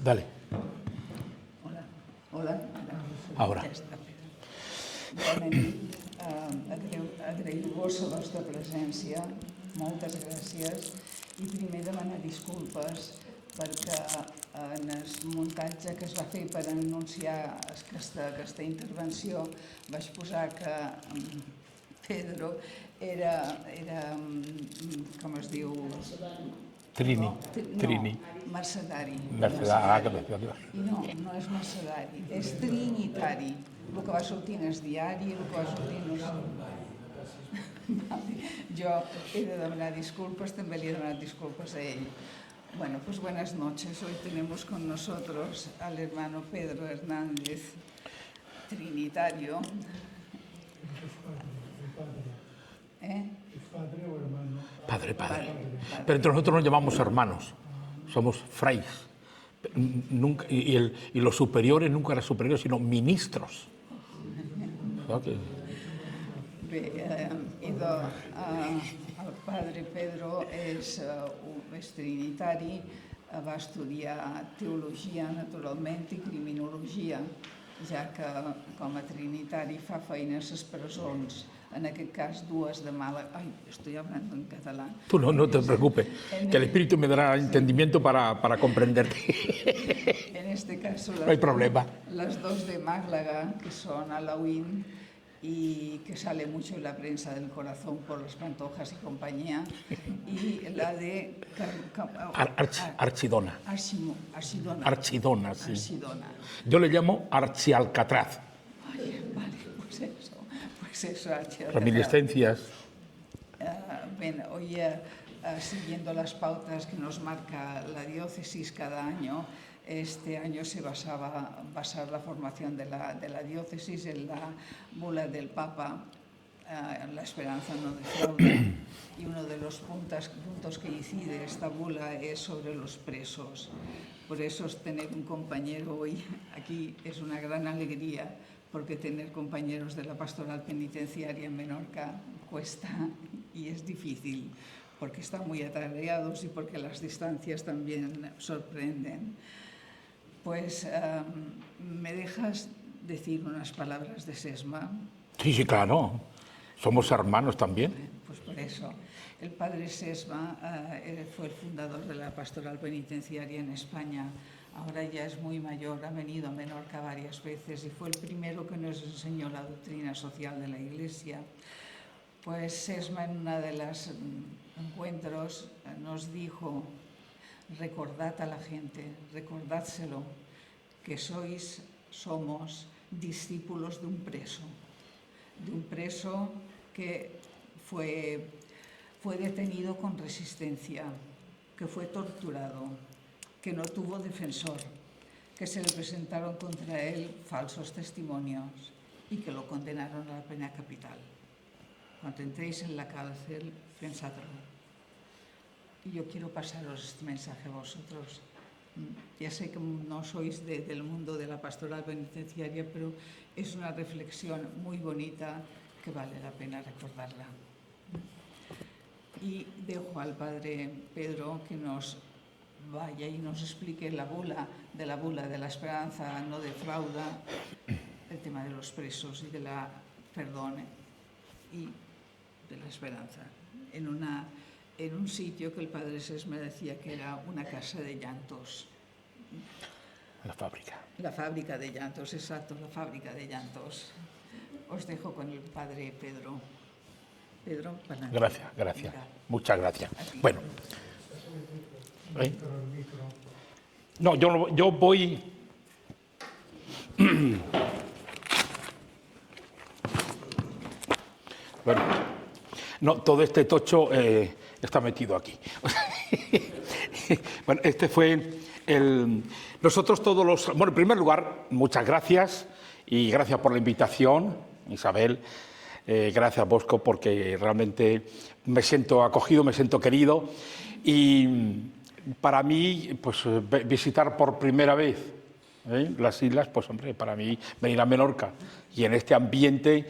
Dale. Hola. Hola. Ahora. Ja està. Bona nit. Agrair-vos la vostra presència. Moltes gràcies. I primer demanar disculpes perquè en el muntatge que es va fer per anunciar aquesta intervenció vaig posar que Pedro era com es diu? Trini. No, mercedari. I no és mercedari, és trinitari. El que va sortir en el diari, el que va sortir en Jo he de demanar disculpas, també li he demanat disculpas a ell. Bueno, pues buenas noches. Hoy tenemos con nosotros al hermano Pedro Hernández, trinitario. ¿Padre o hermano? Padre. Pero entre nosotros nos llamamos hermanos, somos frailes. Nunca, y los superiores nunca eran superiores, sino ministros. El padre Pedro és trinitari, va estudiar teologia, naturalment, i criminologia, ja que com a trinitari fa feina a les presons, en aquest cas dues de Màlaga. Ay, estoy hablando en catalán. Tú no te preocupes, que el Espíritu me dará entendimiento para comprenderte. En este caso, no hay problema. Las dos de Málaga, que son Alauín y que sale mucho en la prensa del corazón por las Pantojas y compañía, y la de Archidona. Archidona, sí. Archidona. Yo le llamo Archialcatraz. Ay, vale, pues eso, Archialcatraz. Reminiscencias. Hoy, siguiendo las pautas que nos marca la diócesis cada año, este año se basar la formación de la diócesis en la bula del Papa, La esperanza no defrauda, y uno de los puntos que incide esta bula es sobre los presos. Por eso tener un compañero hoy aquí es una gran alegría, porque tener compañeros de la pastoral penitenciaria en Menorca cuesta y es difícil, porque están muy atareados y porque las distancias también sorprenden. Pues, ¿me dejas decir unas palabras de Sesma? Sí, claro. Somos hermanos también. Pues por eso. El padre Sesma fue el fundador de la pastoral penitenciaria en España. Ahora ya es muy mayor, ha venido a Menorca varias veces y fue el primero que nos enseñó la doctrina social de la Iglesia. Pues Sesma, en uno de los encuentros, nos dijo: recordad a la gente, recordádselo, que somos discípulos de un preso que fue detenido con resistencia, que fue torturado, que no tuvo defensor, que se le presentaron contra él falsos testimonios y que lo condenaron a la pena capital. Cuando entréis en la cárcel, pensadlo. Y yo quiero pasaros este mensaje a vosotros. Ya sé que no sois del mundo de la pastoral penitenciaria, pero es una reflexión muy bonita que vale la pena recordarla. Y dejo al padre Pedro que nos vaya y nos explique la bula de la esperanza no defrauda, el tema de los presos y de la perdón y de la esperanza, en un sitio que el padre Sesma decía que era una casa de llantos. La fábrica. La fábrica de llantos, exacto, la fábrica de llantos. Os dejo con el padre Pedro. Pedro, para nada. Gracias. Muchas gracias. Bueno. No, yo voy... Bueno, no, todo este tocho está metido aquí. Bueno, este fue nosotros todos los... Bueno, en primer lugar, muchas gracias y gracias por la invitación, Isabel. Gracias, Bosco, porque realmente me siento acogido, me siento querido. Y para mí, pues visitar por primera vez las islas, pues hombre, para mí venir a Menorca y en este ambiente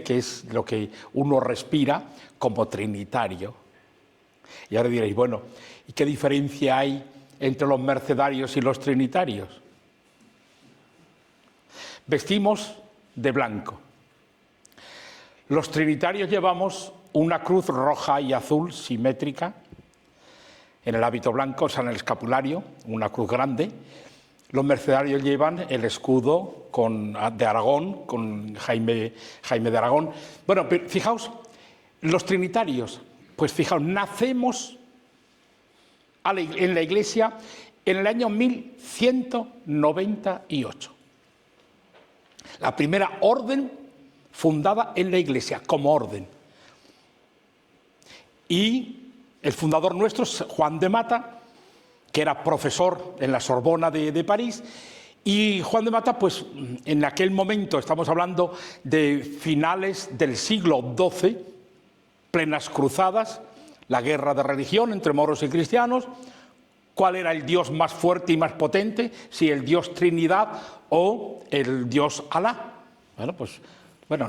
que es lo que uno respira como trinitario. Y ahora diréis, bueno, ¿y qué diferencia hay entre los mercedarios y los trinitarios? Vestimos de blanco. Los trinitarios llevamos una cruz roja y azul simétrica en el hábito blanco, o sea, en el escapulario, una cruz grande. Los mercedarios llevan el escudo de Aragón, con Jaime de Aragón. Bueno, pero fijaos, los trinitarios, pues fijaos, nacemos en la Iglesia en el año 1198. La primera orden fundada en la Iglesia, como orden. Y el fundador nuestro es Juan de Mata, que era profesor en la Sorbona de París. Y Juan de Mata, pues en aquel momento, estamos hablando de finales del siglo XII, plenas cruzadas, la guerra de religión entre moros y cristianos. ¿Cuál era el Dios más fuerte y más potente? Si el Dios Trinidad o el Dios Alá. Bueno, pues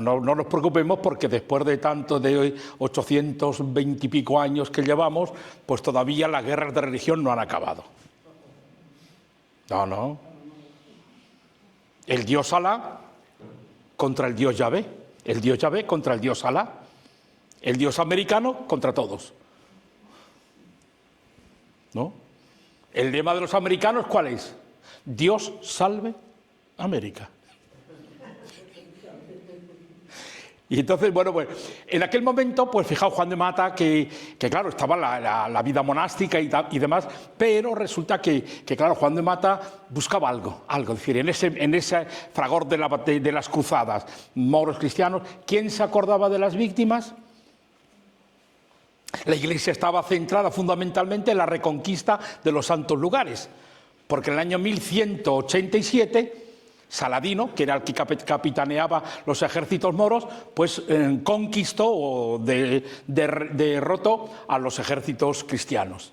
no nos preocupemos, porque después de tanto de 820 y pico años que llevamos, pues todavía las guerras de religión no han acabado. No. El Dios Alá contra el Dios Yahvé. El Dios Yahvé contra el Dios Alá. El Dios americano contra todos. ¿No? El lema de los americanos, ¿cuál es? Dios salve América. Y entonces, bueno, pues en aquel momento, pues fijaos, Juan de Mata, que claro, estaba la vida monástica y demás, pero resulta que claro, Juan de Mata buscaba algo, es decir, en ese fragor de las cruzadas, moros cristianos, ¿quién se acordaba de las víctimas? La Iglesia estaba centrada fundamentalmente en la reconquista de los santos lugares, porque en el año 1187... Saladino, que era el que capitaneaba los ejércitos moros, pues conquistó o derrotó a los ejércitos cristianos.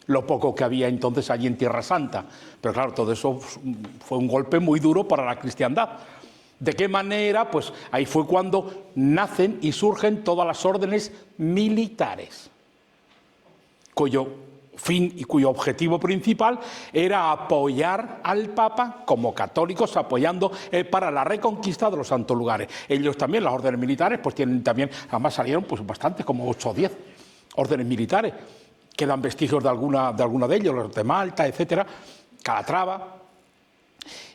Lo poco que había entonces allí en Tierra Santa. Pero claro, todo eso fue un golpe muy duro para la cristiandad. ¿De qué manera? Pues ahí fue cuando nacen y surgen todas las órdenes militares, cuyo fin y cuyo objetivo principal era apoyar al Papa como católicos, apoyando para la reconquista de los santos lugares. Ellos también, las órdenes militares, pues tienen también, además salieron pues bastantes, como 8 o 10 órdenes militares. Quedan vestigios de alguna de ellos, los de Malta, etcétera, Calatrava.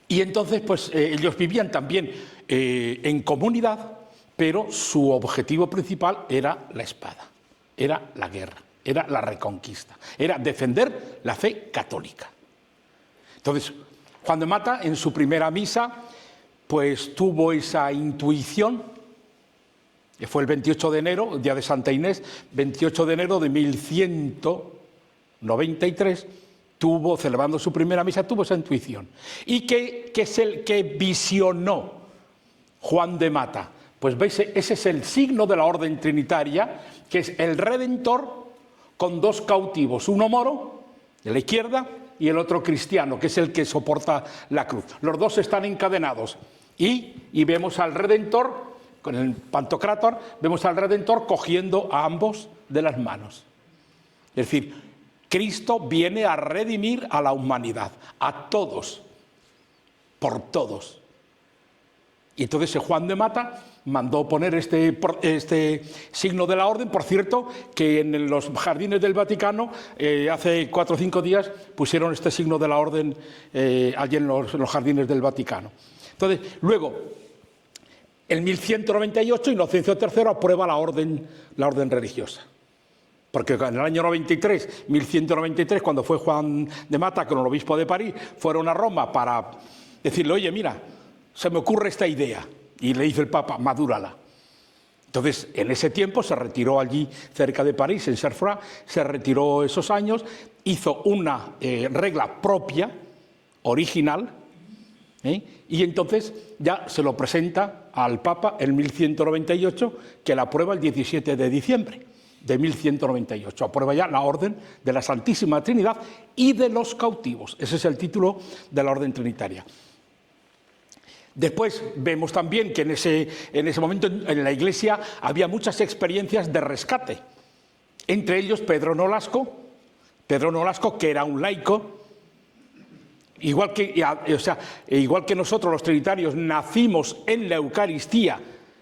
Y entonces, pues ellos vivían también en comunidad, pero su objetivo principal era la espada, era la guerra. Era la reconquista, era defender la fe católica. Entonces, Juan de Mata, en su primera misa, pues tuvo esa intuición, que fue el 28 de enero, el día de Santa Inés, 28 de enero de 1193, celebrando su primera misa, tuvo esa intuición. ¿Y qué es el que visionó Juan de Mata? Pues veis, ese es el signo de la orden trinitaria, que es el Redentor, con 2 cautivos, uno moro, de la izquierda, y el otro cristiano, que es el que soporta la cruz. Los dos están encadenados. Y vemos al Redentor, con el Pantocrátor, vemos al Redentor cogiendo a ambos de las manos. Es decir, Cristo viene a redimir a la humanidad, a todos, por todos. Y entonces Juan de Mata mandó poner este signo de la orden. Por cierto, que en los jardines del Vaticano, hace 4 o 5 días, pusieron este signo de la orden allí en los jardines del Vaticano. Entonces, luego, en 1198, Inocencio III aprueba la orden religiosa. Porque en el año 1193, cuando fue Juan de Mata con el obispo de París, fueron a Roma para decirle, oye, mira, se me ocurre esta idea. Y le dice el Papa, madúrala. Entonces, en ese tiempo se retiró allí, cerca de París, en Cerfroy, se retiró esos años, hizo una regla propia, original, y entonces ya se lo presenta al Papa en 1198, que la aprueba el 17 de diciembre de 1198. Aprueba ya la orden de la Santísima Trinidad y de los cautivos. Ese es el título de la orden trinitaria. Después vemos también que en ese momento en la Iglesia había muchas experiencias de rescate. Entre ellos Pedro Nolasco, Pedro Nolasco, que era un laico, igual que nosotros los trinitarios nacimos en la Eucaristía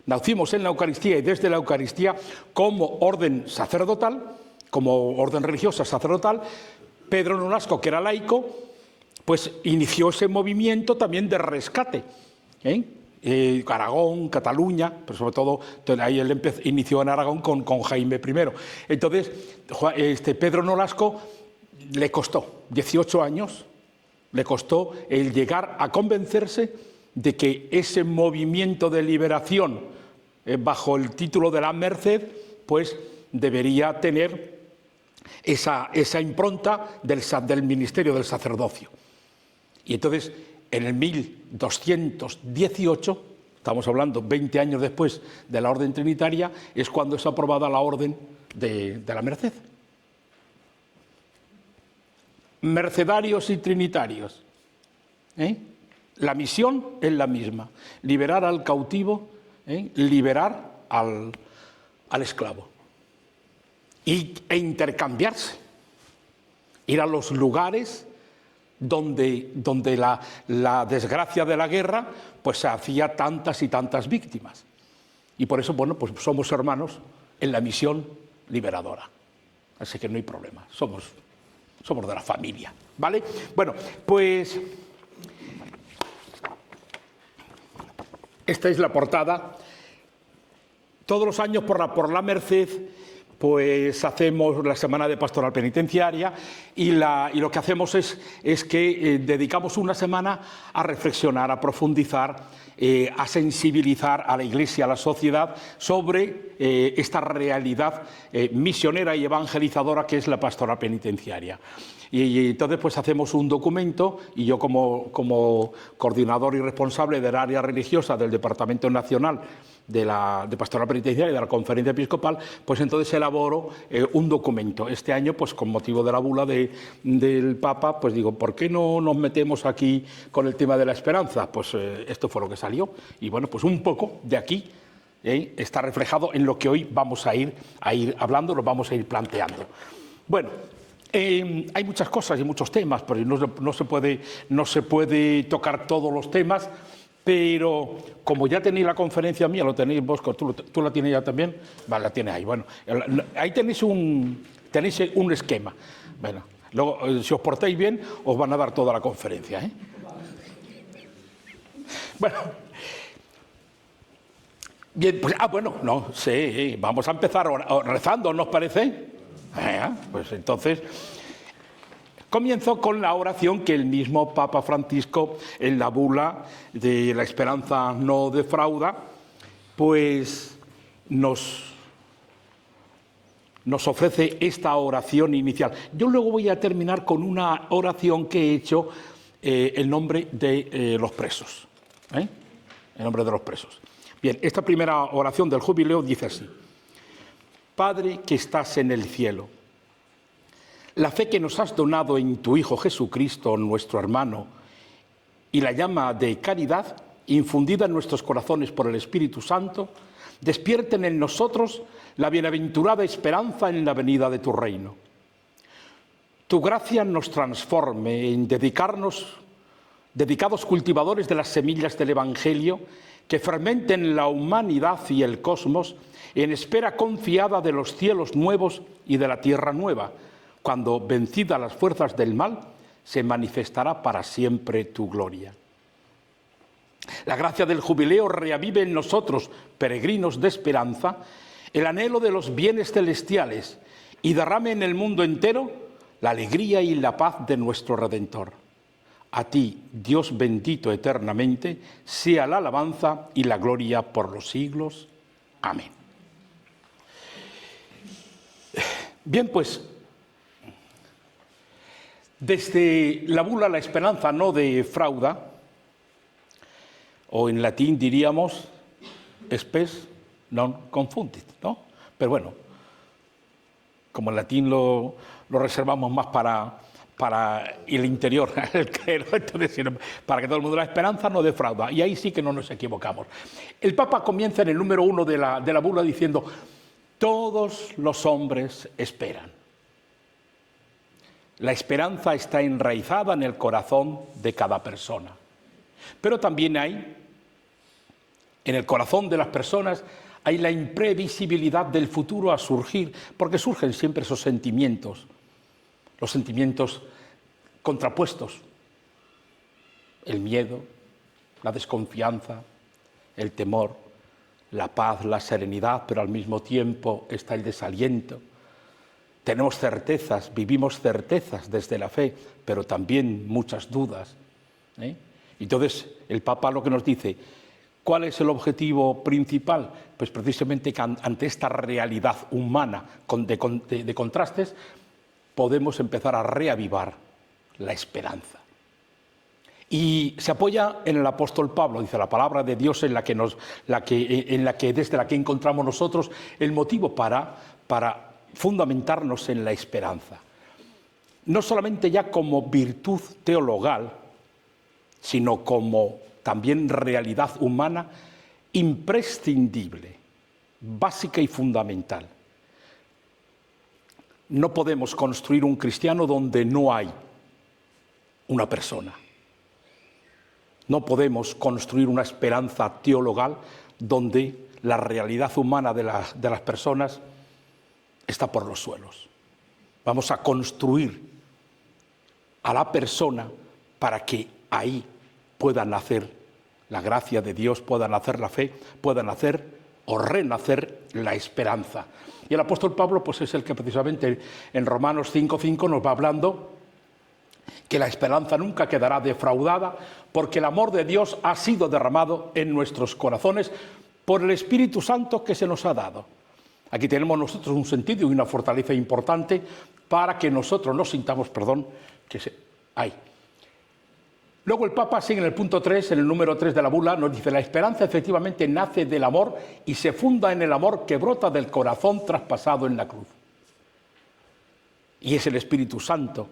y desde la Eucaristía como orden sacerdotal, como orden religiosa sacerdotal, Pedro Nolasco, que era laico, pues inició ese movimiento también de rescate. Aragón, Cataluña, pero sobre todo ahí él inició en Aragón con Jaime I. Entonces, Pedro Nolasco le costó 18 años, le costó el llegar a convencerse de que ese movimiento de liberación bajo el título de la Merced, pues debería tener esa impronta del ministerio del sacerdocio. Y entonces, en el 1218, estamos hablando 20 años después de la Orden Trinitaria, es cuando es aprobada la Orden de la Merced. Mercedarios y trinitarios. La misión es la misma: liberar al cautivo, liberar al esclavo. E intercambiarse. Ir a los lugares donde la desgracia de la guerra pues se hacía tantas y tantas víctimas. Y por eso, bueno, pues somos hermanos en la misión liberadora. Así que no hay problema, somos de la familia, ¿vale? Bueno, pues esta es la portada. Todos los años por la Merced pues hacemos la Semana de Pastoral Penitenciaria y lo que hacemos es que dedicamos una semana a reflexionar, a profundizar, a sensibilizar a la Iglesia, a la sociedad sobre esta realidad misionera y evangelizadora que es la pastoral penitenciaria. Y entonces pues hacemos un documento y yo como coordinador y responsable del área religiosa del Departamento Nacional de Pastoral Penitenciaria y de la Conferencia Episcopal, pues entonces elaboro un documento. Este año, pues con motivo de la bula del Papa, pues digo, ¿por qué no nos metemos aquí con el tema de la esperanza? Pues esto fue lo que salió. Y bueno, pues un poco de aquí está reflejado en lo que hoy vamos a ir hablando, lo vamos a ir planteando. Bueno, hay muchas cosas y muchos temas, pero no se puede tocar todos los temas. Pero como ya tenéis la conferencia mía, lo tenéis vos, ¿tú la tienes ya también? Vale, la tienes ahí. Bueno, ahí tenéis un esquema. Bueno, luego, si os portáis bien, os van a dar toda la conferencia, Bueno, bien, pues, vamos a empezar rezando, ¿no os parece? Pues entonces comienzo con la oración que el mismo Papa Francisco, en la bula de la esperanza no defrauda, pues nos ofrece esta oración inicial. Yo luego voy a terminar con una oración que he hecho en nombre de los presos. En nombre de los presos. Bien, esta primera oración del jubileo dice así: Padre que estás en el cielo, la fe que nos has donado en tu Hijo Jesucristo, nuestro hermano, y la llama de caridad infundida en nuestros corazones por el Espíritu Santo, despierten en nosotros la bienaventurada esperanza en la venida de tu reino. Tu gracia nos transforme en dedicados cultivadores de las semillas del Evangelio que fermenten la humanidad y el cosmos en espera confiada de los cielos nuevos y de la tierra nueva, cuando, vencidas las fuerzas del mal, se manifestará para siempre tu gloria. La gracia del jubileo reavive en nosotros, peregrinos de esperanza, el anhelo de los bienes celestiales y derrame en el mundo entero la alegría y la paz de nuestro Redentor. A ti, Dios bendito eternamente, sea la alabanza y la gloria por los siglos. Amén. Bien, pues, desde la bula La esperanza no defrauda, o en latín diríamos spes non confundit, ¿no? Pero bueno, como en latín lo reservamos más para el interior, el clero, entonces, para que todo el mundo, la esperanza no defrauda, y ahí sí que no nos equivocamos. El Papa comienza en el número 1 de la bula diciendo: todos los hombres esperan. La esperanza está enraizada en el corazón de cada persona. Pero también hay, en el corazón de las personas, hay la imprevisibilidad del futuro a surgir, porque surgen siempre esos sentimientos, los sentimientos contrapuestos, el miedo, la desconfianza, el temor, la paz, la serenidad, pero al mismo tiempo está el desaliento. Tenemos certezas, vivimos certezas desde la fe, pero también muchas dudas. Entonces, el Papa lo que nos dice, ¿cuál es el objetivo principal? Pues precisamente que ante esta realidad humana de contrastes, podemos empezar a reavivar la esperanza. Y se apoya en el apóstol Pablo, dice la palabra de Dios desde la que encontramos nosotros el motivo para fundamentarnos en la esperanza. No solamente ya como virtud teologal, sino como también realidad humana imprescindible, básica y fundamental. No podemos construir un cristiano donde no hay una persona. No podemos construir una esperanza teologal donde la realidad humana de las personas está por los suelos. Vamos a construir a la persona para que ahí pueda nacer la gracia de Dios, pueda nacer la fe, pueda nacer o renacer la esperanza. Y el apóstol Pablo pues es el que precisamente en Romanos 5:5 nos va hablando que la esperanza nunca quedará defraudada, porque el amor de Dios ha sido derramado en nuestros corazones por el Espíritu Santo que se nos ha dado. Aquí tenemos nosotros un sentido y una fortaleza importante para que nosotros nos sintamos, hay. Luego el Papa sigue en el punto 3, en el número 3 de la bula, nos dice: la esperanza efectivamente nace del amor y se funda en el amor que brota del corazón traspasado en la cruz. Y es el Espíritu Santo,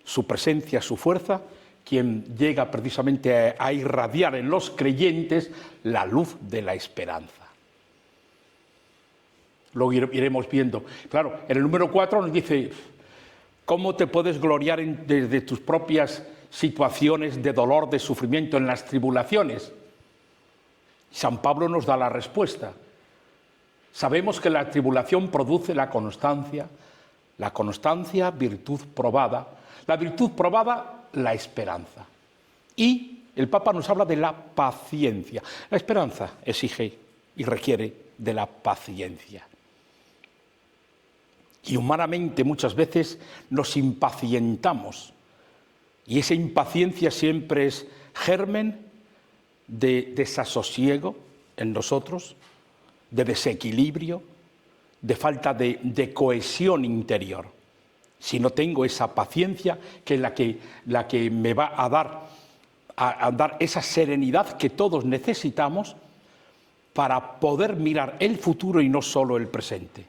su presencia, su fuerza, quien llega precisamente a irradiar en los creyentes la luz de la esperanza. Luego iremos viendo. Claro, en el número 4 nos dice: ¿cómo te puedes gloriar desde tus propias situaciones de dolor, de sufrimiento, en las tribulaciones? San Pablo nos da la respuesta. Sabemos que la tribulación produce la constancia, virtud probada, la virtud probada, la esperanza. Y el Papa nos habla de la paciencia. La esperanza exige y requiere de la paciencia. Y humanamente muchas veces nos impacientamos. Y esa impaciencia siempre es germen de desasosiego en nosotros, de desequilibrio, de falta de cohesión interior. Si no tengo esa paciencia, que es la que me va a dar esa serenidad que todos necesitamos para poder mirar el futuro y no solo el presente.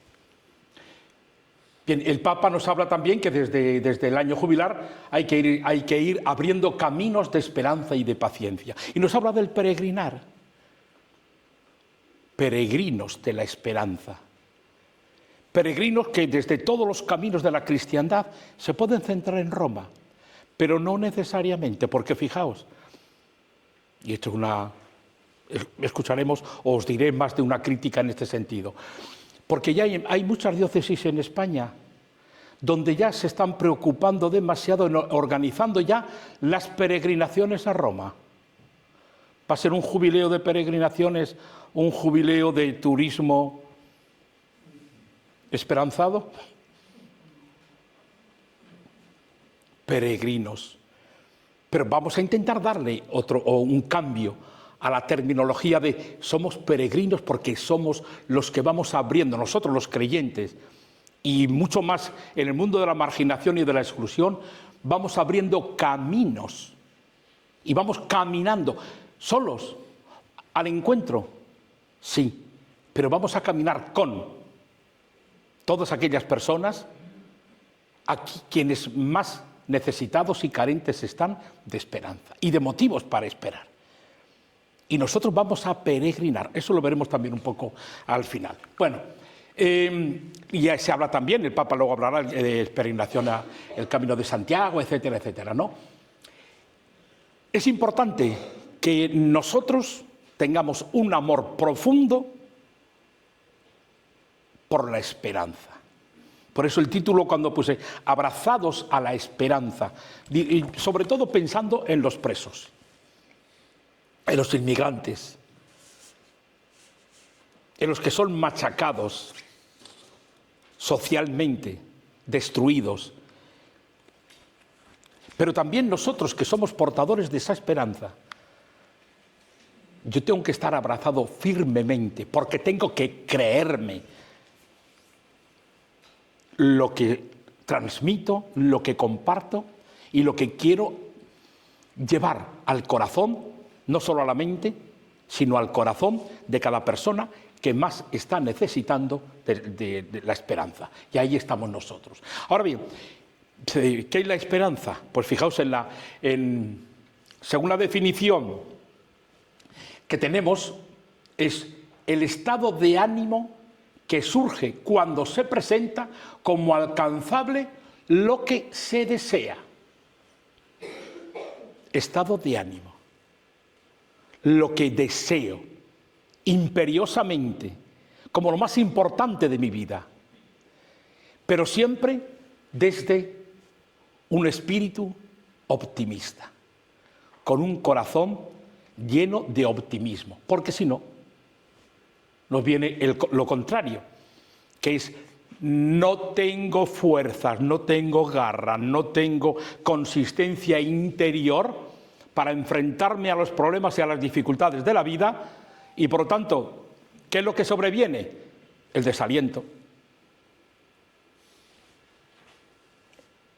Bien, el Papa nos habla también que desde el año jubilar hay que ir abriendo caminos de esperanza y de paciencia. Y nos habla del peregrinar. Peregrinos de la esperanza. Peregrinos que desde todos los caminos de la cristiandad se pueden centrar en Roma, pero no necesariamente, porque fijaos, y esto escucharemos o os diré más de una crítica en este sentido, porque ya hay muchas diócesis en España donde ya se están preocupando demasiado en organizando ya las peregrinaciones a Roma. Va a ser un jubileo de peregrinaciones, un jubileo de turismo esperanzado. Peregrinos. Pero vamos a intentar darle un cambio a la terminología de somos peregrinos, porque somos los que vamos abriendo, nosotros los creyentes, y mucho más en el mundo de la marginación y de la exclusión, vamos abriendo caminos y vamos caminando solos al encuentro, sí, pero vamos a caminar con todas aquellas personas aquí quienes más necesitados y carentes están de esperanza y de motivos para esperar. Y nosotros vamos a peregrinar, eso lo veremos también un poco al final. Bueno, Y ya se habla también, el Papa luego hablará de peregrinación al Camino de Santiago, etcétera, etcétera, ¿no? Es importante que nosotros tengamos un amor profundo por la esperanza. Por eso el título cuando puse abrazados a la esperanza, y sobre todo pensando en los presos, en los inmigrantes, en los que son machacados socialmente, destruidos. Pero también nosotros que somos portadores de esa esperanza, yo tengo que estar abrazado firmemente porque tengo que creerme lo que transmito, lo que comparto y lo que quiero llevar al corazón, no solo a la mente, sino al corazón de cada persona que más está necesitando de la esperanza. Y ahí estamos nosotros. Ahora bien, ¿qué es la esperanza? Pues fijaos según la definición que tenemos, es el estado de ánimo que surge cuando se presenta como alcanzable lo que se desea. Estado de ánimo. Lo que deseo imperiosamente, como lo más importante de mi vida, pero siempre desde un espíritu optimista, con un corazón lleno de optimismo, porque si no, nos viene lo contrario, que es no tengo fuerzas, no tengo garra, no tengo consistencia interior para enfrentarme a los problemas y a las dificultades de la vida y por lo tanto, ¿qué es lo que sobreviene? El desaliento.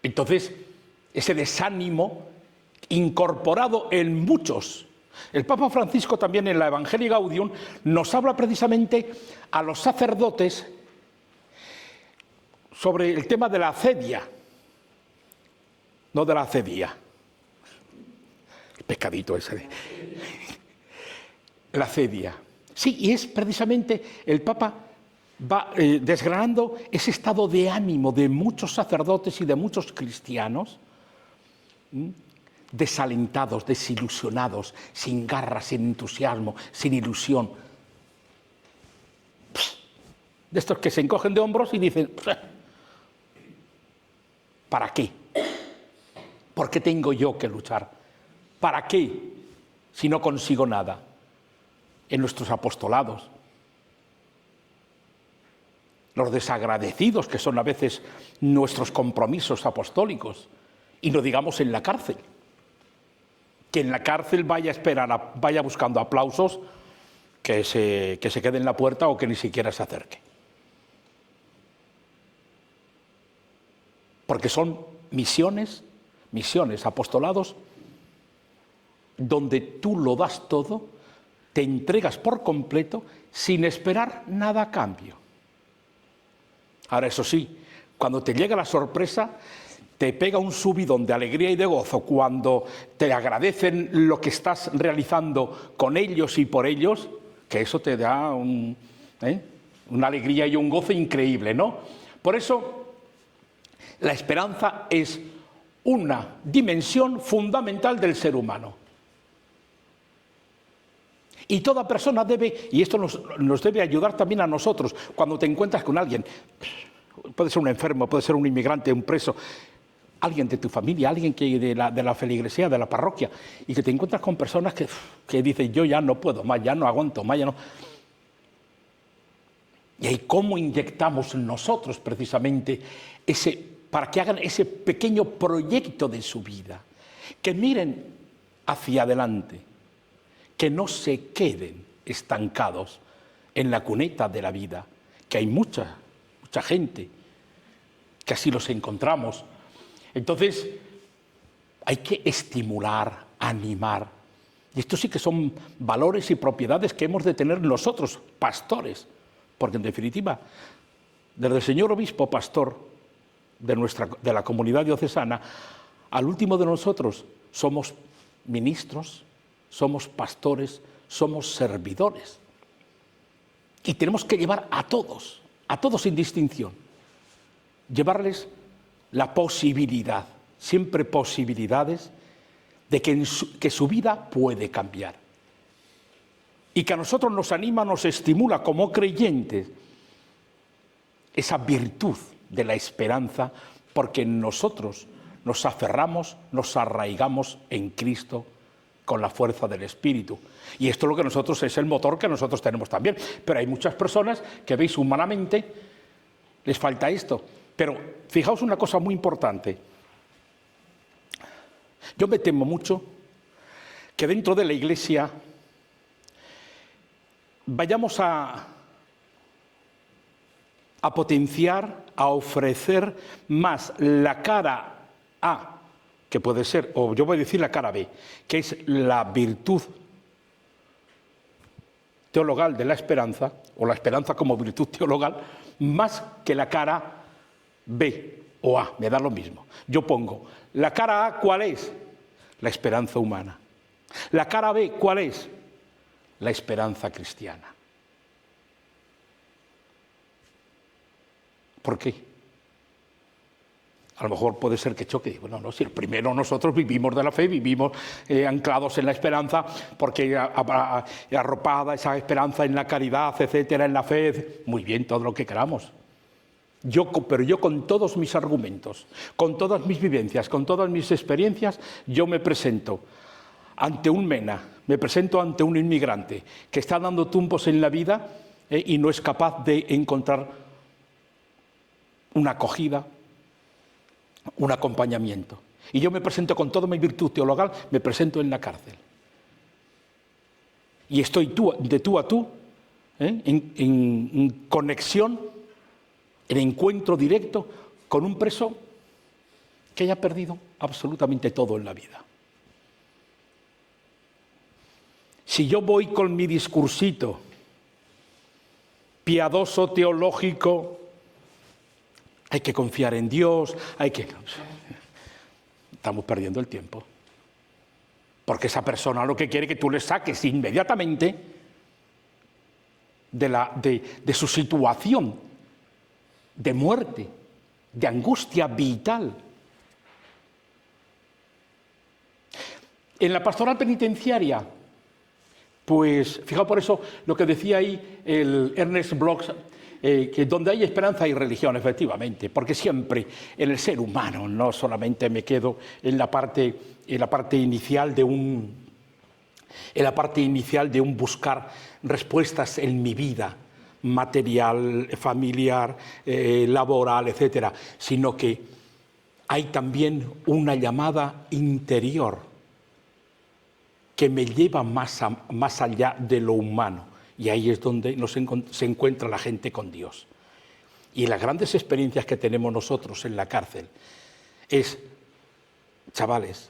Entonces, ese desánimo incorporado en muchos. El Papa Francisco también en la Evangelii Gaudium nos habla precisamente a los sacerdotes sobre el tema de la acedia, no de la acedia, el pecadito ese, la acedia. Sí, y es precisamente el Papa va desgranando ese estado de ánimo de muchos sacerdotes y de muchos cristianos, desalentados, desilusionados, sin garra, sin entusiasmo, sin ilusión. De estos que se encogen de hombros y dicen, ¿para qué? ¿Por qué tengo yo que luchar? ¿Para qué si no consigo nada? En nuestros apostolados. Los desagradecidos que son a veces nuestros compromisos apostólicos. Y no digamos en la cárcel. Que en la cárcel vaya a esperar, vaya buscando aplausos, que se quede en la puerta o que ni siquiera se acerque. Porque son misiones, apostolados, donde tú lo das todo, te entregas por completo sin esperar nada a cambio. Ahora, eso sí, cuando te llega la sorpresa, te pega un subidón de alegría y de gozo cuando te agradecen lo que estás realizando con ellos y por ellos, que eso te da una alegría y un gozo increíble, ¿no? Por eso, la esperanza es una dimensión fundamental del ser humano. Y toda persona debe, y esto nos debe ayudar también a nosotros, cuando te encuentras con alguien, puede ser un enfermo, puede ser un inmigrante, un preso, alguien de tu familia, alguien que de la feligresía, de la parroquia, y que te encuentras con personas que dicen, yo ya no puedo más, ya no aguanto más, ya no. Y ahí cómo inyectamos nosotros precisamente para que hagan ese pequeño proyecto de su vida, que miren hacia adelante, que no se queden estancados en la cuneta de la vida, que hay mucha gente que así los encontramos. Entonces, hay que estimular, animar. Y esto sí que son valores y propiedades que hemos de tener nosotros, pastores, porque en definitiva, desde el señor obispo pastor de la comunidad diocesana, al último de nosotros somos ministros, somos pastores, somos servidores. Y tenemos que llevar a todos a todos sin distinción, llevarles la posibilidad, siempre posibilidades, de que su vida puede cambiar. Y que a nosotros nos anima, nos estimula como creyentes esa virtud de la esperanza, porque nosotros nos aferramos, nos arraigamos en Cristo con la fuerza del Espíritu. Y esto es lo que nosotros, es el motor que nosotros tenemos también. Pero hay muchas personas que veis humanamente, les falta esto. Pero fijaos una cosa muy importante. Yo me temo mucho que dentro de la Iglesia vayamos a potenciar, a ofrecer más la cara A, que puede ser, o yo voy a decir la cara B, que es la virtud teologal de la esperanza, o la esperanza como virtud teologal, más que la cara B o A, me da lo mismo. Yo pongo, la cara A, ¿cuál es? La esperanza humana. La cara B, ¿cuál es? La esperanza cristiana. ¿Por qué? A lo mejor puede ser que choque. Digo, no, si el primero nosotros vivimos de la fe, vivimos anclados en la esperanza, porque arropada esa esperanza en la caridad, etcétera, en la fe, muy bien, todo lo que queramos. Pero yo con todos mis argumentos, con todas mis vivencias, con todas mis experiencias, yo me presento ante un mena, me presento ante un inmigrante que está dando tumbos en la vida y no es capaz de encontrar una acogida, un acompañamiento. Y yo me presento con toda mi virtud teologal, me presento en la cárcel. Y estoy de tú a tú, en conexión, en encuentro directo con un preso que haya perdido absolutamente todo en la vida. Si yo voy con mi discursito piadoso, teológico, hay que confiar en Dios, estamos perdiendo el tiempo. Porque esa persona lo que quiere es que tú le saques inmediatamente de su situación de muerte, de angustia vital. En la pastoral penitenciaria, pues, fijaos por eso lo que decía ahí el Ernest Bloch, que donde hay esperanza hay religión, efectivamente, porque siempre en el ser humano, no solamente me quedo en la parte inicial de un buscar respuestas en mi vida material, familiar, laboral, etcétera, sino que hay también una llamada interior que me lleva más allá de lo humano. Y ahí es donde se encuentra la gente con Dios. Y las grandes experiencias que tenemos nosotros en la cárcel es, chavales,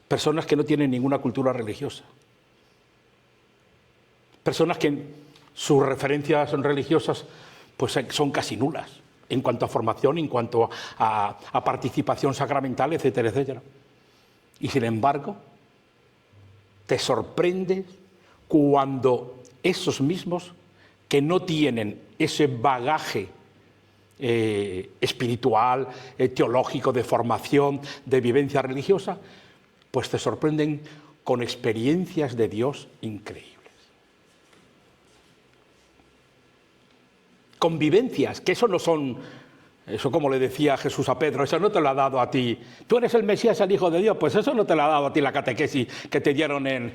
personas que no tienen ninguna cultura religiosa. Personas que sus referencias religiosas pues, son casi nulas en cuanto a formación, en cuanto a participación sacramental, etcétera, etcétera. Y sin embargo, te sorprende cuando esos mismos que no tienen ese bagaje espiritual, teológico, de formación, de vivencia religiosa, pues te sorprenden con experiencias de Dios increíbles. Convivencias, que eso no son, eso como le decía Jesús a Pedro, eso no te lo ha dado a ti. Tú eres el Mesías, el Hijo de Dios, pues eso no te lo ha dado a ti la catequesis que te dieron en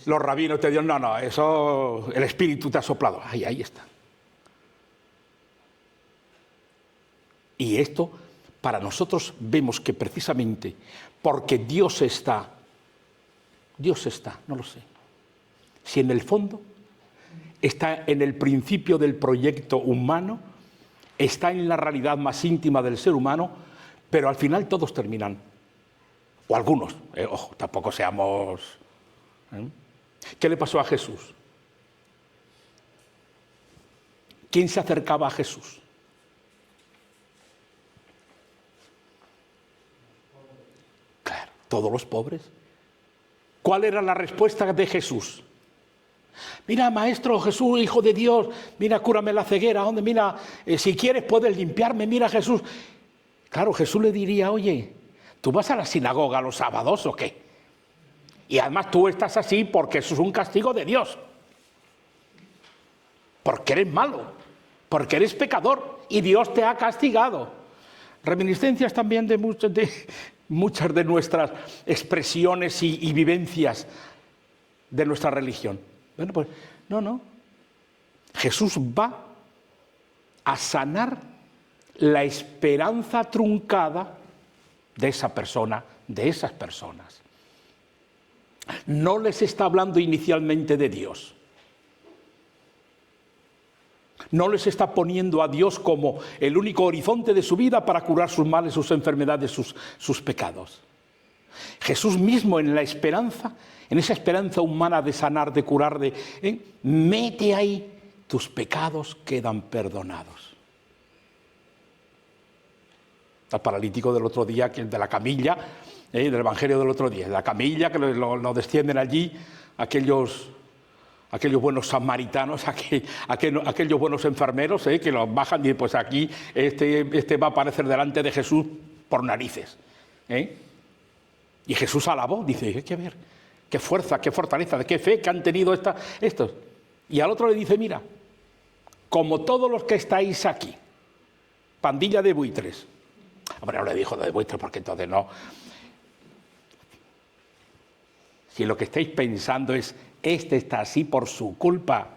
los rabinos, te dieron, no, eso el Espíritu te ha soplado. Ahí está. Y esto, para nosotros vemos que precisamente porque Dios está, no lo sé, si en el fondo está en el principio del proyecto humano, está en la realidad más íntima del ser humano, pero al final todos terminan, o algunos, ojo, tampoco seamos... ¿Qué le pasó a Jesús? ¿Quién se acercaba a Jesús? Claro, todos los pobres. ¿Cuál era la respuesta de Jesús? Mira, Maestro Jesús, Hijo de Dios, mira, cúrame la ceguera, ¿dónde? Mira, si quieres puedes limpiarme, mira Jesús. Claro, Jesús le diría, oye, ¿tú vas a la sinagoga los sábados o qué? Y además tú estás así porque eso es un castigo de Dios. Porque eres malo, porque eres pecador y Dios te ha castigado. Reminiscencias también de muchas de nuestras expresiones y vivencias de nuestra religión. Bueno, pues no. Jesús va a sanar la esperanza truncada de esa persona, de esas personas. No les está hablando inicialmente de Dios. No les está poniendo a Dios como el único horizonte de su vida para curar sus males, sus enfermedades, sus pecados. Jesús mismo en la esperanza, en esa esperanza humana de sanar, de curar, mete ahí, tus pecados quedan perdonados. El paralítico del otro día, que el de la camilla, del Evangelio del otro día, la camilla que lo descienden allí aquellos buenos samaritanos, aquellos buenos enfermeros, que los bajan y pues aquí este va a aparecer delante de Jesús por narices. Y Jesús alabó, dice, hay que ver, qué fuerza, qué fortaleza, qué fe que han tenido estos. Y al otro le dice, mira, como todos los que estáis aquí, pandilla de buitres. Hombre, no le dijo de buitres porque entonces no. Si lo que estáis pensando es, este está así por su culpa,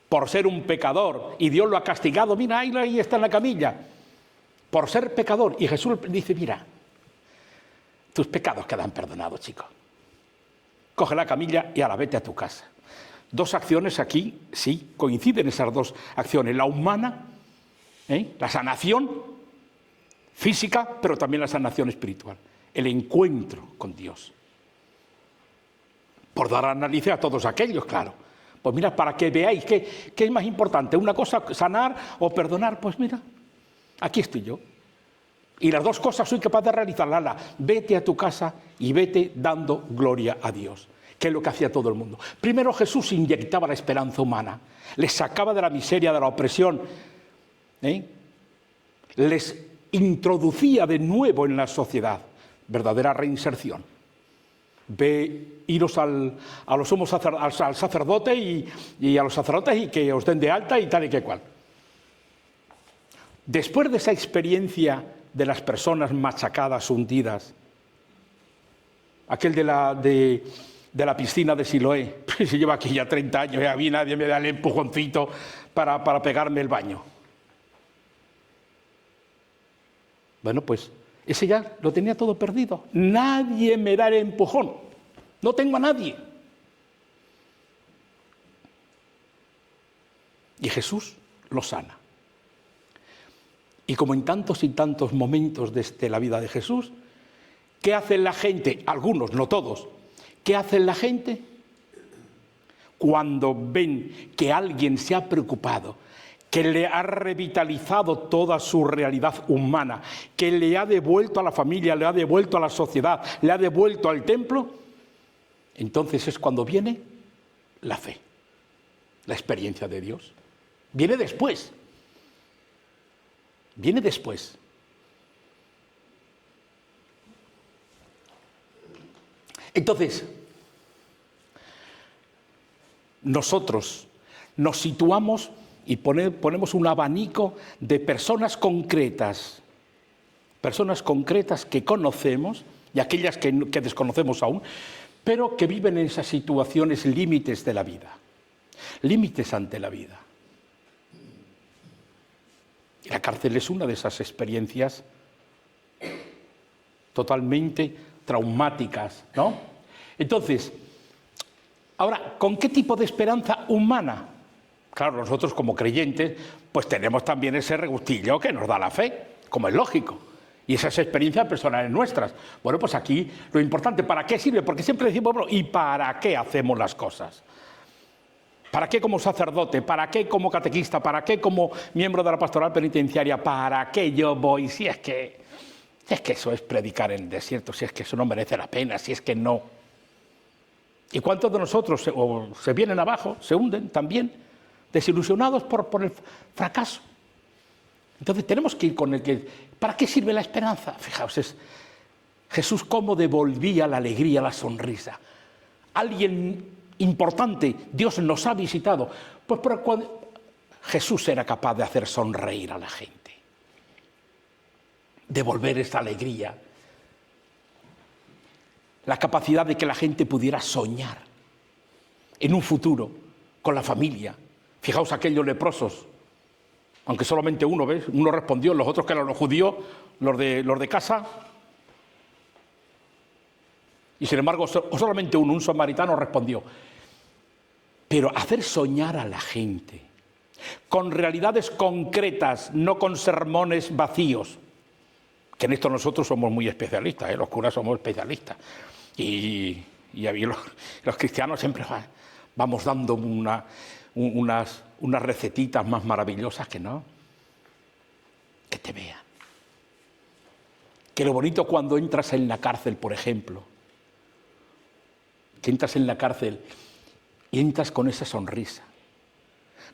por ser un pecador, y Dios lo ha castigado, mira, ahí está en la camilla, por ser pecador. Y Jesús dice, mira, tus pecados quedan perdonados, chico. Coge la camilla y ahora vete a tu casa. Dos acciones aquí, sí, coinciden esas dos acciones. La humana, la sanación física, pero también la sanación espiritual. El encuentro con Dios. Por dar análisis a todos aquellos, claro. Pues mira, para que veáis qué es más importante, una cosa, sanar o perdonar, pues mira, aquí estoy yo. Y las dos cosas soy capaz de realizarlas. Vete a tu casa y vete dando gloria a Dios, que es lo que hacía todo el mundo. Primero Jesús inyectaba la esperanza humana, les sacaba de la miseria, de la opresión, les introducía de nuevo en la sociedad, verdadera reinserción. Iros al sacerdote y a los sacerdotes y que os den de alta y tal y que cual. Después de esa experiencia de las personas machacadas, hundidas, aquel de la piscina de Siloé, se lleva aquí ya 30 años y a mí nadie me da el empujoncito para pegarme el baño. Bueno, pues ese ya lo tenía todo perdido. Nadie me da el empujón. No tengo a nadie. Y Jesús lo sana. Y como en tantos y tantos momentos de la vida de Jesús, ¿qué hace la gente? Algunos, no todos. ¿Qué hace la gente? Cuando ven que alguien se ha preocupado, que le ha revitalizado toda su realidad humana, que le ha devuelto a la familia, le ha devuelto a la sociedad, le ha devuelto al templo, entonces es cuando viene la fe, la experiencia de Dios. Viene después. Viene después. Entonces, nosotros nos situamos y ponemos un abanico de personas concretas que conocemos y aquellas que desconocemos aún, pero que viven en esas situaciones límites de la vida, límites ante la vida. Y la cárcel es una de esas experiencias totalmente traumáticas, ¿no? Entonces, ahora, ¿con qué tipo de esperanza humana? Claro, nosotros como creyentes, pues tenemos también ese regustillo que nos da la fe, como es lógico, y esas experiencias personales nuestras. Bueno, pues aquí lo importante, ¿para qué sirve? Porque siempre decimos, bueno, ¿y para qué hacemos las cosas? ¿Para qué como sacerdote? ¿Para qué como catequista? ¿Para qué como miembro de la pastoral penitenciaria? ¿Para qué yo voy? Si es que eso es predicar en el desierto, si es que eso no merece la pena, si es que no. ¿Y cuántos de nosotros se vienen abajo, se hunden también, desilusionados por el fracaso? Entonces tenemos que ir con el que... ¿Para qué sirve la esperanza? Fijaos, es Jesús cómo devolvía la alegría, la sonrisa. Alguien importante, Dios nos ha visitado. Pues cuando Jesús era capaz de hacer sonreír a la gente, devolver esa alegría, la capacidad de que la gente pudiera soñar en un futuro con la familia. Fijaos aquellos leprosos, aunque solamente uno, ¿ves? Uno respondió, los otros que eran los judíos, los de casa, y sin embargo solamente un samaritano respondió. Pero hacer soñar a la gente con realidades concretas, no con sermones vacíos, que en esto nosotros somos muy especialistas, los curas somos especialistas, y los cristianos siempre vamos dando unas recetitas más maravillosas que no, que te vean. Que lo bonito cuando entras en la cárcel, por ejemplo, que entras en la cárcel y entras con esa sonrisa,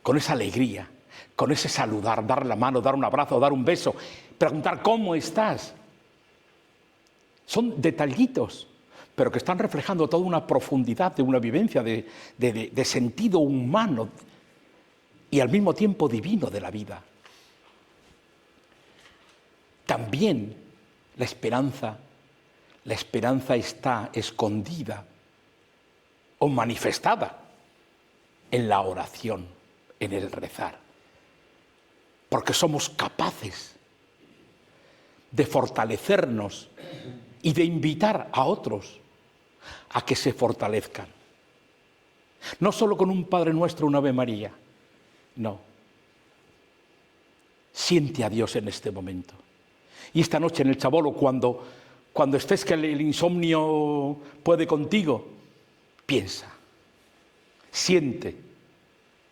con esa alegría, con ese saludar, dar la mano, dar un abrazo, dar un beso, preguntar cómo estás. Son detallitos, pero que están reflejando toda una profundidad de una vivencia de sentido humano y al mismo tiempo divino de la vida. También la esperanza está escondida o manifestada en la oración, en el rezar, porque somos capaces de fortalecernos y de invitar a otros a que se fortalezcan. No solo con un Padre Nuestro, un Ave María, no. Siente a Dios en este momento. Y esta noche en el Chabolo, cuando estés que el insomnio puede contigo, piensa, siente.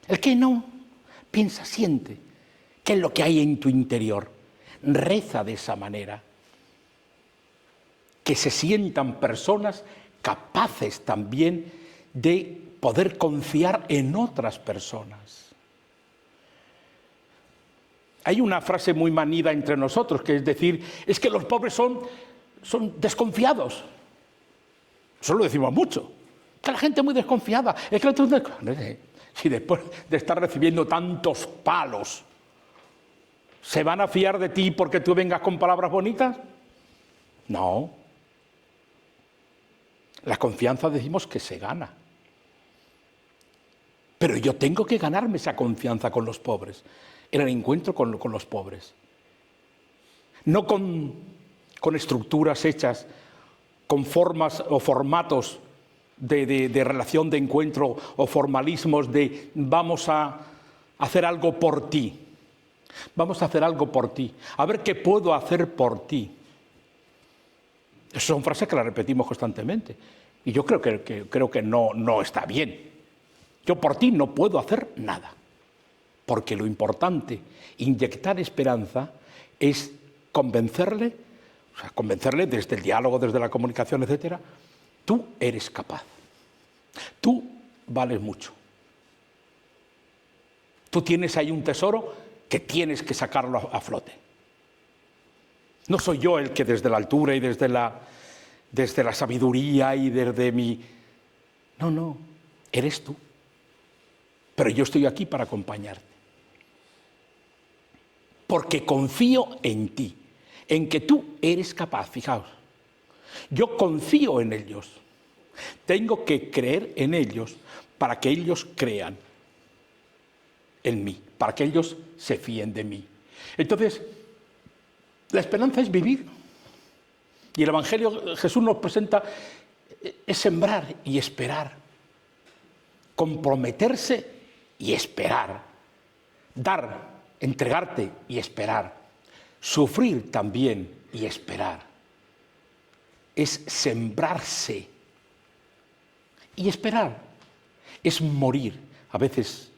El que no, piensa, siente. ¿Qué es lo que hay en tu interior? Reza de esa manera. Que se sientan personas capaces también de poder confiar en otras personas. Hay una frase muy manida entre nosotros, que es decir, es que los pobres son desconfiados. Eso lo decimos mucho. Que la gente es muy desconfiada. Es que si después de estar recibiendo tantos palos, ¿se van a fiar de ti porque tú vengas con palabras bonitas? No. La confianza decimos que se gana. Pero yo tengo que ganarme esa confianza con los pobres, en el encuentro con los pobres. No con estructuras hechas, con formas o formatos de relación de encuentro o formalismos de vamos a hacer algo por ti. Vamos a hacer algo por ti. A ver qué puedo hacer por ti. Esas son frases que las repetimos constantemente. Y yo creo que no está bien. Yo por ti no puedo hacer nada. Porque lo importante, inyectar esperanza, es convencerle desde el diálogo, desde la comunicación, etcétera. Tú eres capaz. Tú vales mucho. Tú tienes ahí un tesoro que tienes que sacarlo a flote. No soy yo el que desde la altura y desde la sabiduría y desde mi... No, eres tú. Pero yo estoy aquí para acompañarte. Porque confío en ti, en que tú eres capaz, fijaos. Yo confío en ellos. Tengo que creer en ellos para que ellos crean en mí, para que ellos se fíen de mí. Entonces, la esperanza es vivir. Y el Evangelio Jesús nos presenta es sembrar y esperar. Comprometerse y esperar. Dar, entregarte y esperar. Sufrir también y esperar. Es sembrarse y esperar. Es morir. A veces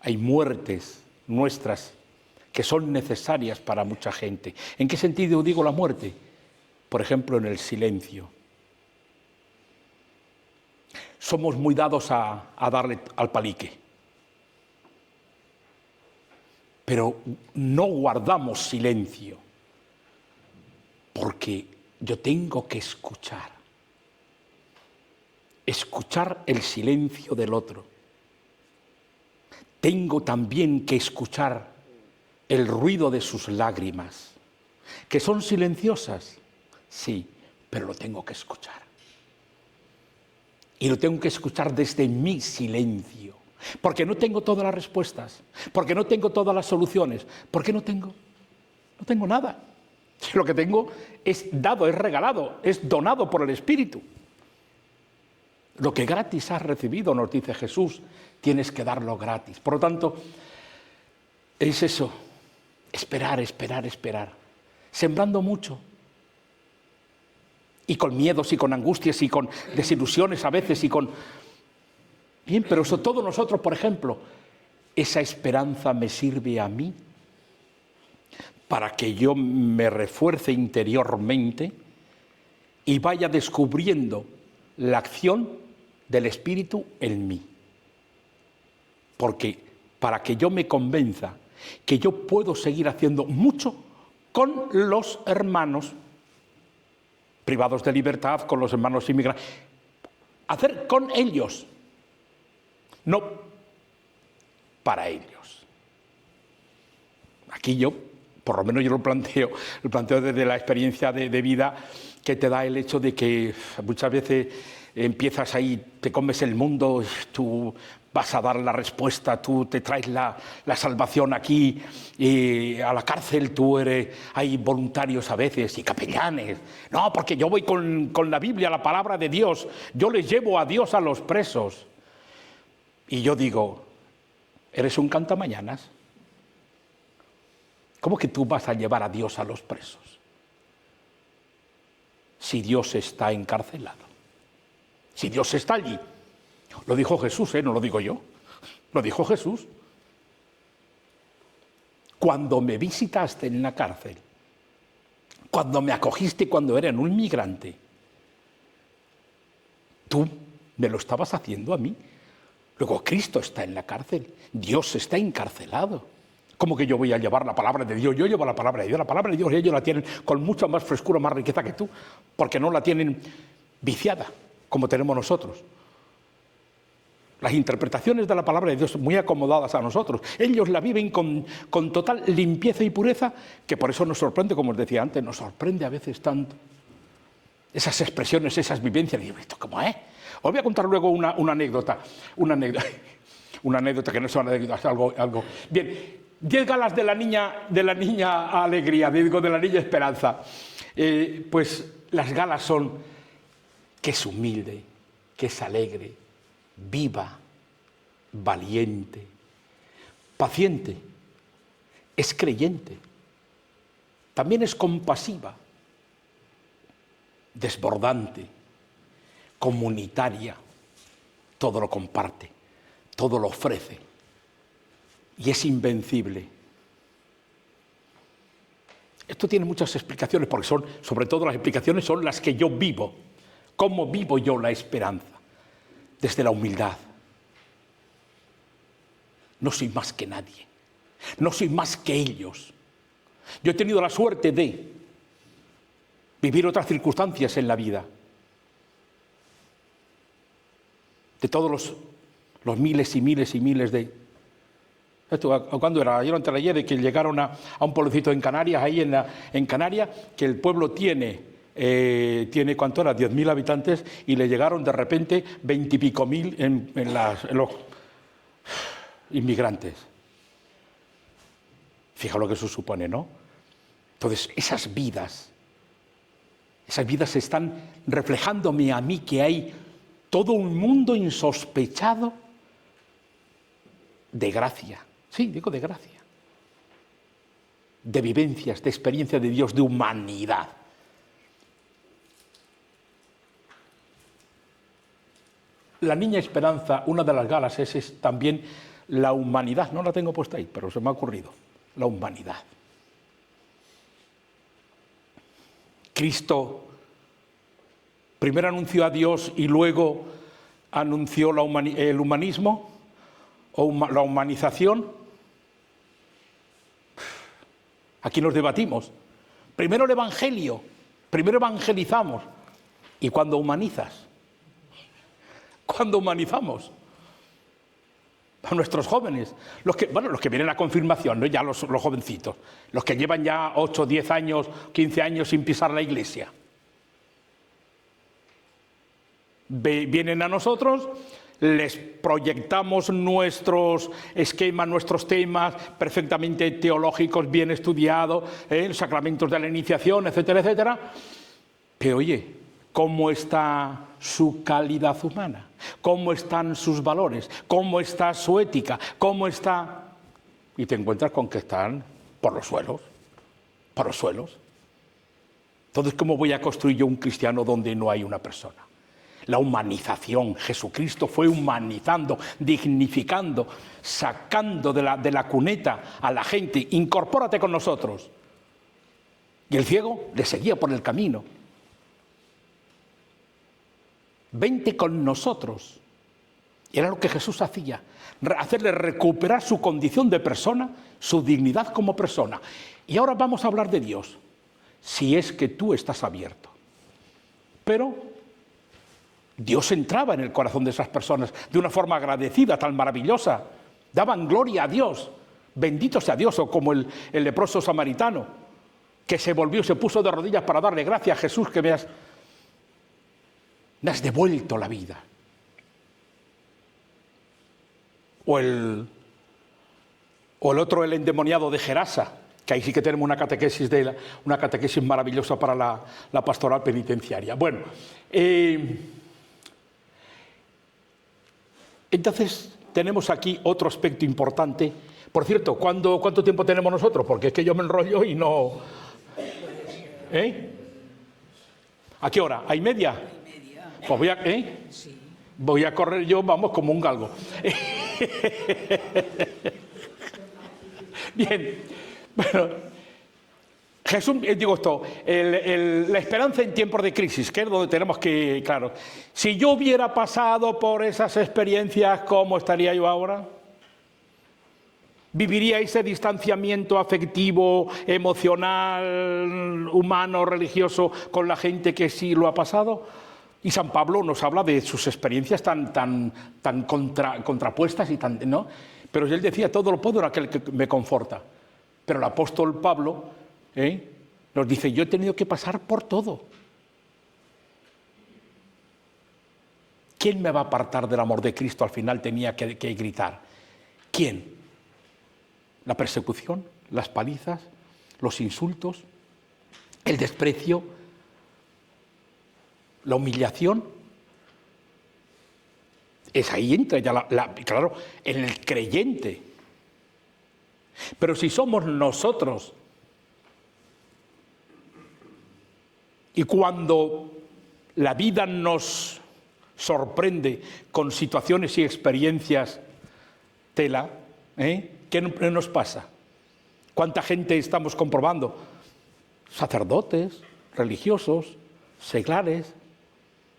hay muertes nuestras que son necesarias para mucha gente. ¿En qué sentido digo la muerte? Por ejemplo, en el silencio. somos muy dados a darle al palique. Pero no guardamos silencio, porque yo tengo que escuchar el silencio del otro. Tengo también que escuchar el ruido de sus lágrimas, que son silenciosas, sí, pero lo tengo que escuchar. Y lo tengo que escuchar desde mi silencio, porque no tengo todas las respuestas, porque no tengo todas las soluciones, porque no tengo nada. Lo que tengo es dado, es regalado, es donado por el Espíritu. Lo que gratis has recibido, nos dice Jesús, tienes que darlo gratis. Por lo tanto, es eso, esperar, sembrando mucho. Y con miedos y con angustias y con desilusiones a veces y con... Bien, pero sobre todo nosotros, por ejemplo, esa esperanza me sirve a mí para que yo me refuerce interiormente y vaya descubriendo la acción del Espíritu en mí. Porque para que yo me convenza que yo puedo seguir haciendo mucho con los hermanos privados de libertad, con los hermanos inmigrantes, hacer con ellos, no para ellos. Aquí yo, por lo menos yo lo planteo desde la experiencia de vida que te da el hecho de que muchas veces empiezas ahí, te comes el mundo, tú vas a dar la respuesta, tú te traes la salvación aquí a la cárcel, tú hay voluntarios a veces y capellanes. No, porque yo voy con la Biblia, la palabra de Dios, yo les llevo a Dios a los presos. Y yo digo, ¿eres un cantamañanas? ¿Cómo que tú vas a llevar a Dios a los presos? Si Dios está encarcelado, si Dios está allí. Lo dijo Jesús, no lo digo yo, lo dijo Jesús. Cuando me visitaste en la cárcel, cuando me acogiste cuando era un inmigrante, tú me lo estabas haciendo a mí. Luego Cristo está en la cárcel, Dios está encarcelado. ¿Cómo que yo voy a llevar la palabra de Dios? Yo llevo la palabra de Dios. La palabra de Dios ellos la tienen con mucha más frescura, más riqueza que tú, porque no la tienen viciada como tenemos nosotros. Las interpretaciones de la palabra de Dios muy acomodadas a nosotros. Ellos la viven con total limpieza y pureza, que por eso nos sorprende, como os decía antes, nos sorprende a veces tanto. Esas expresiones, esas vivencias. Digo, ¿esto cómo es? Os voy a contar luego una anécdota. Una anécdota que no es una anécdota, es algo. Bien, 10 galas de la niña Alegría, digo, de la niña Esperanza. Pues las galas son que es humilde, que es alegre, viva, valiente, paciente, es creyente, también es compasiva, desbordante, comunitaria, todo lo comparte, todo lo ofrece y es invencible. Esto tiene muchas explicaciones, porque son, sobre todo las explicaciones son las que yo vivo. ¿Cómo vivo yo la esperanza? Desde la humildad. No soy más que nadie. No soy más que ellos. Yo he tenido la suerte de vivir otras circunstancias en la vida. De todos los miles y miles y miles de... ¿Cuándo era? Ayer o antes de ayer, de que llegaron a un pueblecito en Canarias, ahí en Canarias, que el pueblo tiene ¿cuánto era? 10.000 habitantes, y le llegaron de repente 20 y pico mil en los inmigrantes. Fija lo que eso supone, ¿no? Entonces, esas vidas están reflejándome a mí que hay todo un mundo insospechado de gracia. Sí, digo de gracia. De vivencias, de experiencia de Dios, de humanidad. La niña Esperanza, una de las galas es también la humanidad. No la tengo puesta ahí, pero se me ha ocurrido. La humanidad. Cristo primero anunció a Dios y luego anunció el humanismo o la humanización? Aquí nos debatimos. Primero el Evangelio, primero evangelizamos. ¿Y cuando humanizas? ¿Cuándo humanizamos? A nuestros jóvenes, los que vienen a confirmación, ¿no? Ya los jovencitos, los que llevan ya 8, 10 años, 15 años sin pisar la iglesia. Vienen a nosotros, les proyectamos nuestros esquemas, nuestros temas perfectamente teológicos, bien estudiados, los sacramentos de la iniciación, etcétera, etcétera. Pero oye, ¿cómo está su calidad humana? ¿Cómo están sus valores? ¿Cómo está su ética? ¿Cómo está? Y te encuentras con que están por los suelos, por los suelos. Entonces, ¿cómo voy a construir yo un cristiano donde no hay una persona? La humanización. Jesucristo fue humanizando, dignificando, sacando de la cuneta a la gente. Incorpórate con nosotros. Y el ciego le seguía por el camino. Vente con nosotros. Y era lo que Jesús hacía, hacerle recuperar su condición de persona, su dignidad como persona. Y ahora vamos a hablar de Dios, si es que tú estás abierto. Pero Dios entraba en el corazón de esas personas de una forma agradecida, tan maravillosa. Daban gloria a Dios, bendito sea Dios, o como el leproso samaritano, que se volvió, se puso de rodillas para darle gracias a Jesús, que me has devuelto la vida. O el otro, el endemoniado de Gerasa, que ahí sí que tenemos una catequesis maravillosa para la pastoral penitenciaria. Bueno, entonces tenemos aquí otro aspecto importante. Por cierto, ¿cuánto tiempo tenemos nosotros? Porque es que yo me enrollo y no... ¿A qué hora? ¿A y media? Pues voy a correr yo, vamos, como un galgo. Bien, bueno, Jesús, digo esto, la esperanza en tiempos de crisis, que es donde tenemos que, claro, si yo hubiera pasado por esas experiencias, ¿cómo estaría yo ahora? ¿Viviría ese distanciamiento afectivo, emocional, humano, religioso con la gente que sí lo ha pasado? Y San Pablo nos habla de sus experiencias tan contrapuestas y tan, ¿no? Pero él decía, todo lo puedo en aquel que me conforta. Pero el apóstol Pablo nos dice, yo he tenido que pasar por todo. ¿Quién me va a apartar del amor de Cristo? Al final tenía que gritar. ¿Quién? La persecución, las palizas, los insultos, el desprecio, la humillación. Es ahí entra ya claro, en el creyente. Pero si somos nosotros, y cuando la vida nos sorprende con situaciones y experiencias, tela, ¿qué nos pasa? ¿Cuánta gente estamos comprobando? Sacerdotes, religiosos, seglares.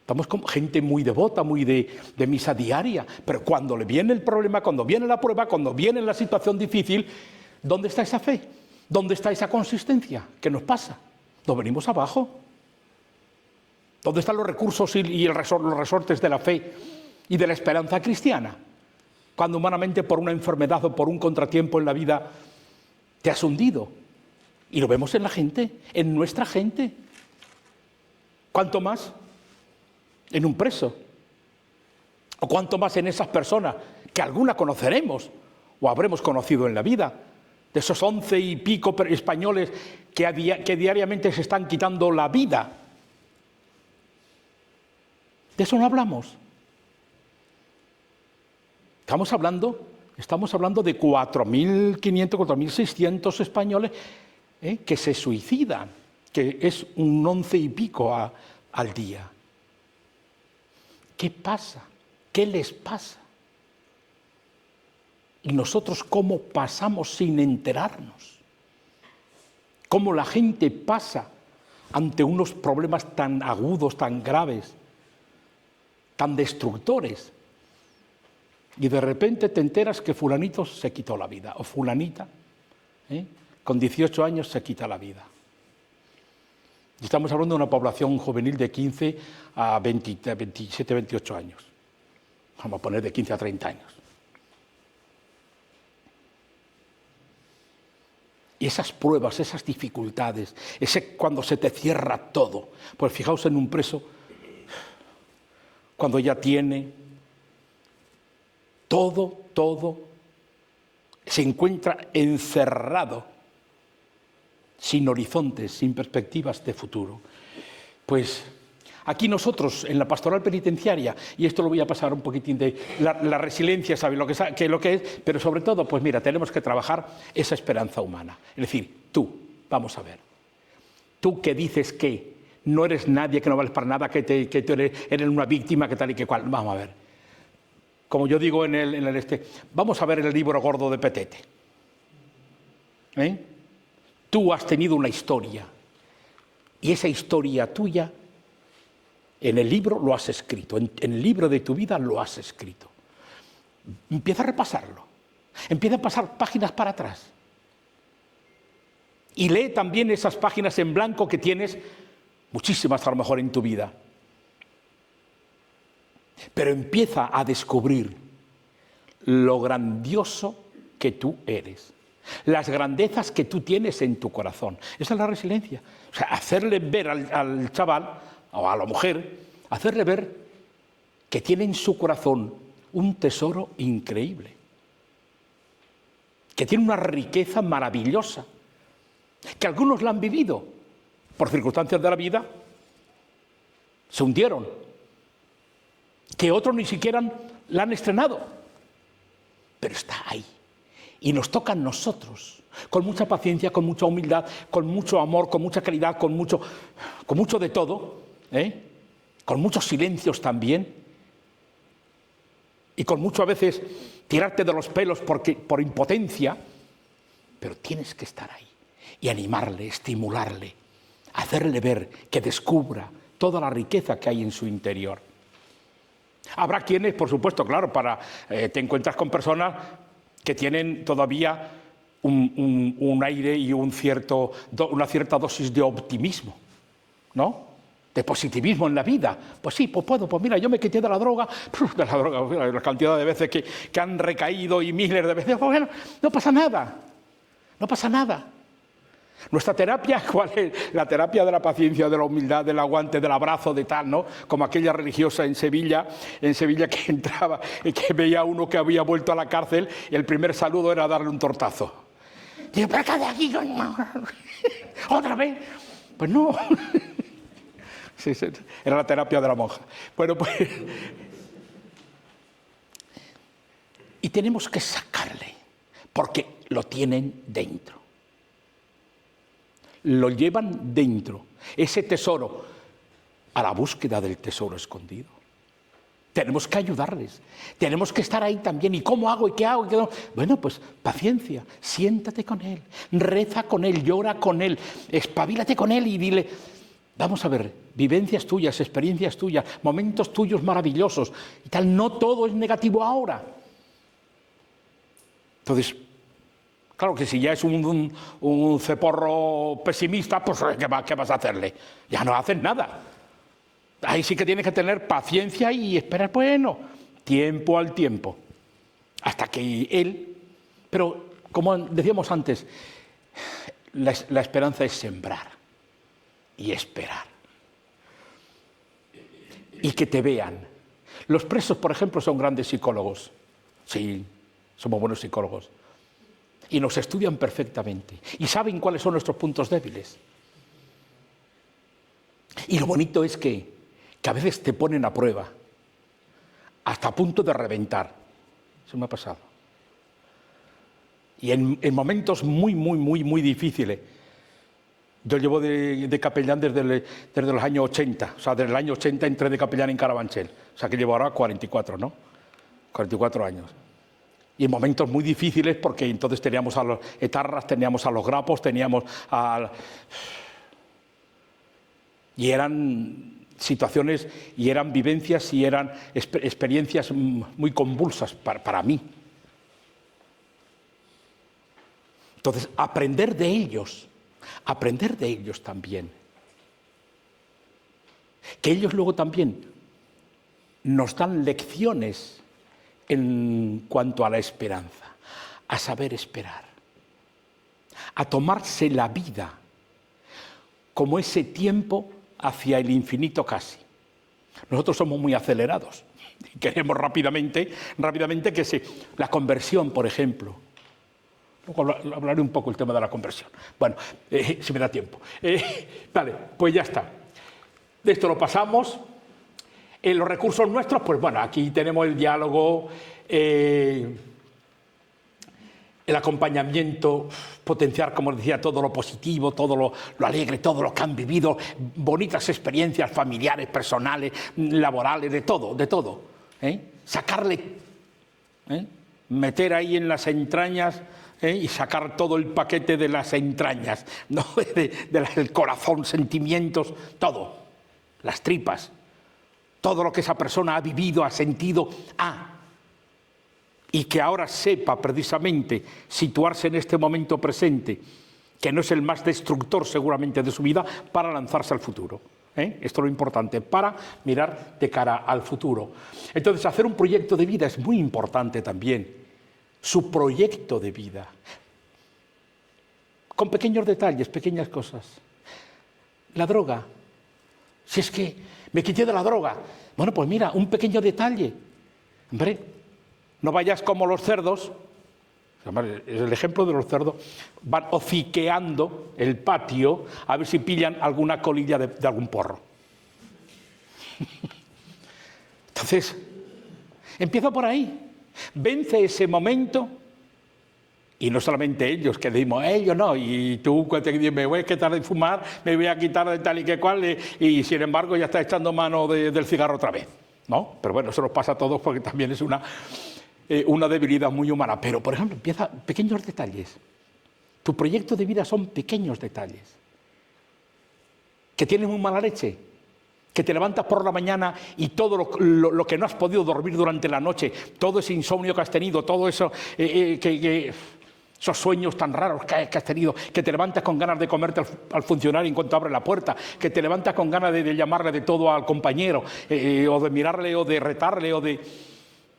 Estamos como gente muy devota, muy de misa diaria, pero cuando le viene el problema, cuando viene la prueba, cuando viene la situación difícil, ¿dónde está esa fe? ¿Dónde está esa consistencia? ¿Qué nos pasa? Nos venimos abajo. ¿Dónde están los recursos y los resortes de la fe y de la esperanza cristiana? Cuando humanamente por una enfermedad o por un contratiempo en la vida te has hundido. Y lo vemos en la gente, en nuestra gente. ¿Cuánto más en un preso? ¿O cuánto más en esas personas que alguna conoceremos o habremos conocido en la vida? De esos 11 y pico españoles que diariamente se están quitando la vida. De eso no hablamos. Estamos hablando de 4.500, 4.600 españoles que se suicidan, que es un 11 y pico al día. ¿Qué pasa? ¿Qué les pasa? Y nosotros, ¿cómo pasamos sin enterarnos? ¿Cómo la gente pasa ante unos problemas tan agudos, tan graves, tan destructores. Y de repente te enteras que fulanito se quitó la vida, o fulanita, con 18 años se quita la vida. Y estamos hablando de una población juvenil de 15 a 27, 28 años. Vamos a poner de 15 a 30 años. Y esas pruebas, esas dificultades, cuando se te cierra todo. Pues fijaos en un preso, cuando ya tiene todo, se encuentra encerrado, sin horizontes, sin perspectivas de futuro. Pues aquí nosotros, en la pastoral penitenciaria, y esto lo voy a pasar un poquitín de la resiliencia, ¿sabes lo que es? Pero sobre todo, pues mira, tenemos que trabajar esa esperanza humana. Es decir, tú, vamos a ver, tú que dices que no eres nadie, que no vales para nada, que tú eres una víctima, que tal y que cual, vamos a ver. Como yo digo vamos a ver el libro gordo de Petete. Tú has tenido una historia, y esa historia tuya, en el libro lo has escrito, en el libro de tu vida lo has escrito. Empieza a repasarlo, empieza a pasar páginas para atrás. Y lee también esas páginas en blanco que tienes, muchísimas a lo mejor en tu vida. Pero empieza a descubrir lo grandioso que tú eres, las grandezas que tú tienes en tu corazón. Esa es la resiliencia. O sea, hacerle ver al chaval o a la mujer, hacerle ver que tiene en su corazón un tesoro increíble, que tiene una riqueza maravillosa, que algunos la han vivido, por circunstancias de la vida, se hundieron, que otros ni siquiera la han estrenado, pero está ahí. Y nos toca a nosotros, con mucha paciencia, con mucha humildad, con mucho amor, con mucha caridad, con mucho de todo, con muchos silencios también, y con mucho a veces tirarte de los pelos por impotencia, pero tienes que estar ahí y animarle, estimularle, hacerle ver que descubra toda la riqueza que hay en su interior. Habrá quienes, por supuesto, claro, te encuentras con personas que tienen todavía un aire y una cierta dosis de optimismo, ¿no? De positivismo en la vida. Pues sí, pues puedo, pues mira, yo me quité de la droga, la cantidad de veces que han recaído y miles de veces, pues bueno, no pasa nada, no pasa nada. Nuestra terapia, ¿cuál es? La terapia de la paciencia, de la humildad, del aguante, del abrazo, de tal, ¿no? Como aquella religiosa en Sevilla que entraba y que veía a uno que había vuelto a la cárcel y el primer saludo era darle un tortazo. Digo, pero acá de aquí, ¿otra vez? Pues no. Sí, era la terapia de la monja. Bueno, pues... Y tenemos que sacarle, porque lo tienen dentro. Lo llevan dentro, ese tesoro, a la búsqueda del tesoro escondido. Tenemos que ayudarles, tenemos que estar ahí también. ¿Y cómo hago? ¿Y qué hago? ¿Y qué no? Bueno, pues paciencia, siéntate con él, reza con él, llora con él, espabilate con él y dile, vamos a ver, vivencias tuyas, experiencias tuyas, momentos tuyos maravillosos y tal, no todo es negativo ahora. Entonces, claro que si ya es un ceporro pesimista, pues ¿qué vas a hacerle? Ya no haces nada. Ahí sí que tienes que tener paciencia y esperar, bueno, tiempo al tiempo. Hasta que él... Pero, como decíamos antes, la esperanza es sembrar y esperar. Y que te vean. Los presos, por ejemplo, son grandes psicólogos. Sí, somos buenos psicólogos. Y nos estudian perfectamente y saben cuáles son nuestros puntos débiles. Y lo bonito es que a veces te ponen a prueba hasta a punto de reventar. Eso me ha pasado. Y en momentos muy difíciles. Yo llevo de capellán desde los años 80. O sea, desde el año 80 entré de capellán en Carabanchel. O sea, que llevo ahora 44, ¿no? 44 años. Y en momentos muy difíciles, porque entonces teníamos a los etarras, teníamos a los grapos, teníamos a... Y eran situaciones y eran vivencias y eran experiencias muy convulsas para mí. Entonces, aprender de ellos también. Que ellos luego también nos dan lecciones en cuanto a la esperanza, a saber esperar, a tomarse la vida como ese tiempo hacia el infinito casi. Nosotros somos muy acelerados y queremos rápidamente que la conversión, por ejemplo. Luego hablaré un poco el tema de la conversión. Bueno, si me da tiempo. Vale, pues ya está. De esto lo pasamos. En los recursos nuestros, pues bueno, aquí tenemos el diálogo, el acompañamiento, potenciar, como decía, todo lo positivo, todo lo alegre, todo lo que han vivido, bonitas experiencias familiares, personales, laborales, de todo. Sacarle, meter ahí en las entrañas y sacar todo el paquete de las entrañas, ¿no? del corazón, sentimientos, todo, las tripas. Todo lo que esa persona ha vivido, ha sentido, y que ahora sepa precisamente situarse en este momento presente, que no es el más destructor seguramente de su vida, para lanzarse al futuro. Esto es lo importante, para mirar de cara al futuro. Entonces, hacer un proyecto de vida es muy importante también, su proyecto de vida, con pequeños detalles, pequeñas cosas. La droga, si es que me quité de la droga. Bueno, pues mira, un pequeño detalle. Hombre, no vayas como los cerdos. Es el ejemplo de los cerdos. Van hociqueando el patio a ver si pillan alguna colilla de algún porro. Entonces, empieza por ahí. Vence ese momento. Y no solamente ellos, que decimos, ellos no, y tú me voy a quitar de fumar, me voy a quitar de tal y que cual, y sin embargo ya estás echando mano del cigarro otra vez, ¿no? Pero bueno, eso nos pasa a todos porque también es una debilidad muy humana. Pero, por ejemplo, empieza pequeños detalles. Tu proyecto de vida son pequeños detalles. Que tienes muy mala leche, que te levantas por la mañana y todo lo que no has podido dormir durante la noche, todo ese insomnio que has tenido, todo eso esos sueños tan raros que has tenido, que te levantas con ganas de comerte al funcionario en cuanto abre la puerta, que te levantas con ganas de llamarle de todo al compañero, o de mirarle, o de retarle,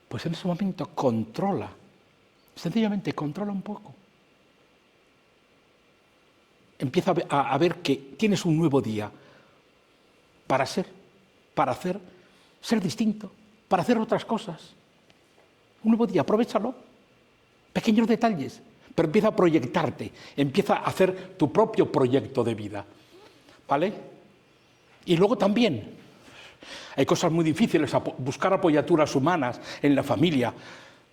Pues en ese momento controla, sencillamente controla un poco. Empieza a ver que tienes un nuevo día para ser distinto, para hacer otras cosas. Un nuevo día, aprovéchalo. Pequeños detalles. Pero empieza a proyectarte, empieza a hacer tu propio proyecto de vida, ¿vale? Y luego también hay cosas muy difíciles, buscar apoyaturas humanas en la familia.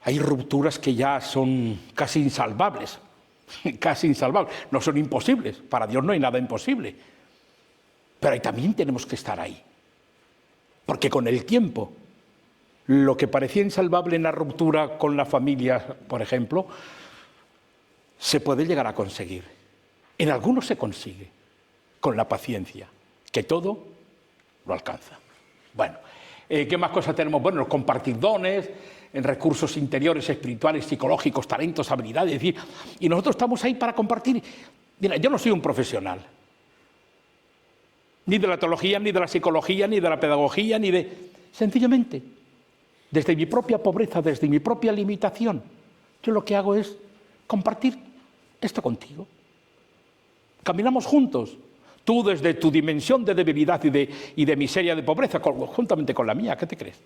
Hay rupturas que ya son casi insalvables, no son imposibles, para Dios no hay nada imposible. Pero ahí también tenemos que estar ahí, porque con el tiempo, lo que parecía insalvable en la ruptura con la familia, por ejemplo, se puede llegar a conseguir. En algunos se consigue, con la paciencia, que todo lo alcanza. Bueno, ¿qué más cosas tenemos? Bueno, compartir dones, en recursos interiores, espirituales, psicológicos, talentos, habilidades, es decir, y nosotros estamos ahí para compartir. Mira, yo no soy un profesional, ni de la teología, ni de la psicología, ni de la pedagogía, sencillamente, desde mi propia pobreza, desde mi propia limitación, yo lo que hago es compartir esto contigo. Caminamos juntos. Tú desde tu dimensión de debilidad y de miseria, de pobreza, juntamente con la mía, ¿qué te crees?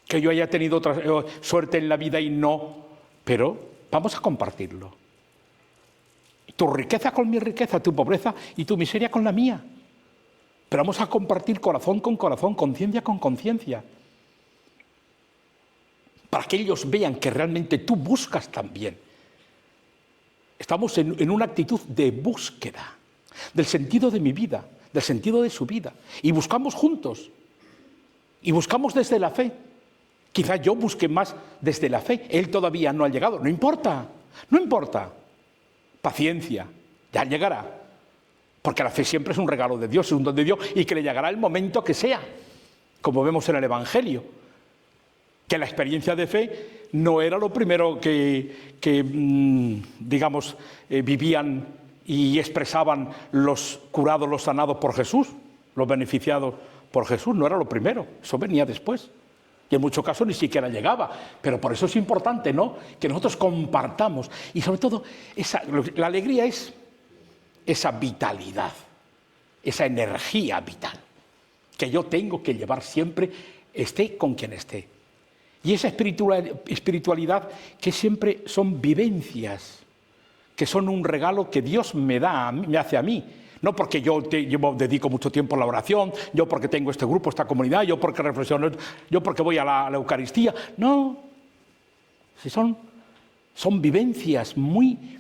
Que yo haya tenido otra suerte en la vida y no, pero vamos a compartirlo. Tu riqueza con mi riqueza, tu pobreza y tu miseria con la mía. Pero vamos a compartir corazón con corazón, conciencia con conciencia. Para que ellos vean que realmente tú buscas también. Estamos en una actitud de búsqueda del sentido de mi vida, del sentido de su vida. Y buscamos juntos. Y buscamos desde la fe. Quizá yo busque más desde la fe. Él todavía no ha llegado. No importa. Paciencia. Ya llegará. Porque la fe siempre es un regalo de Dios, es un don de Dios, y que le llegará el momento que sea, como vemos en el Evangelio, que la experiencia de fe no era lo primero que digamos, vivían y expresaban los curados, los sanados por Jesús, los beneficiados por Jesús, no era lo primero, eso venía después. Y en muchos casos ni siquiera llegaba, pero por eso es importante, ¿no?, que nosotros compartamos, y sobre todo la alegría es esa vitalidad, esa energía vital que yo tengo que llevar siempre, esté con quien esté. Y esa espiritualidad que siempre son vivencias, que son un regalo que Dios me da, me hace a mí. No porque yo dedico mucho tiempo a la oración, yo porque tengo este grupo, esta comunidad, yo porque reflexiono, yo porque voy a la Eucaristía. No, si son vivencias muy,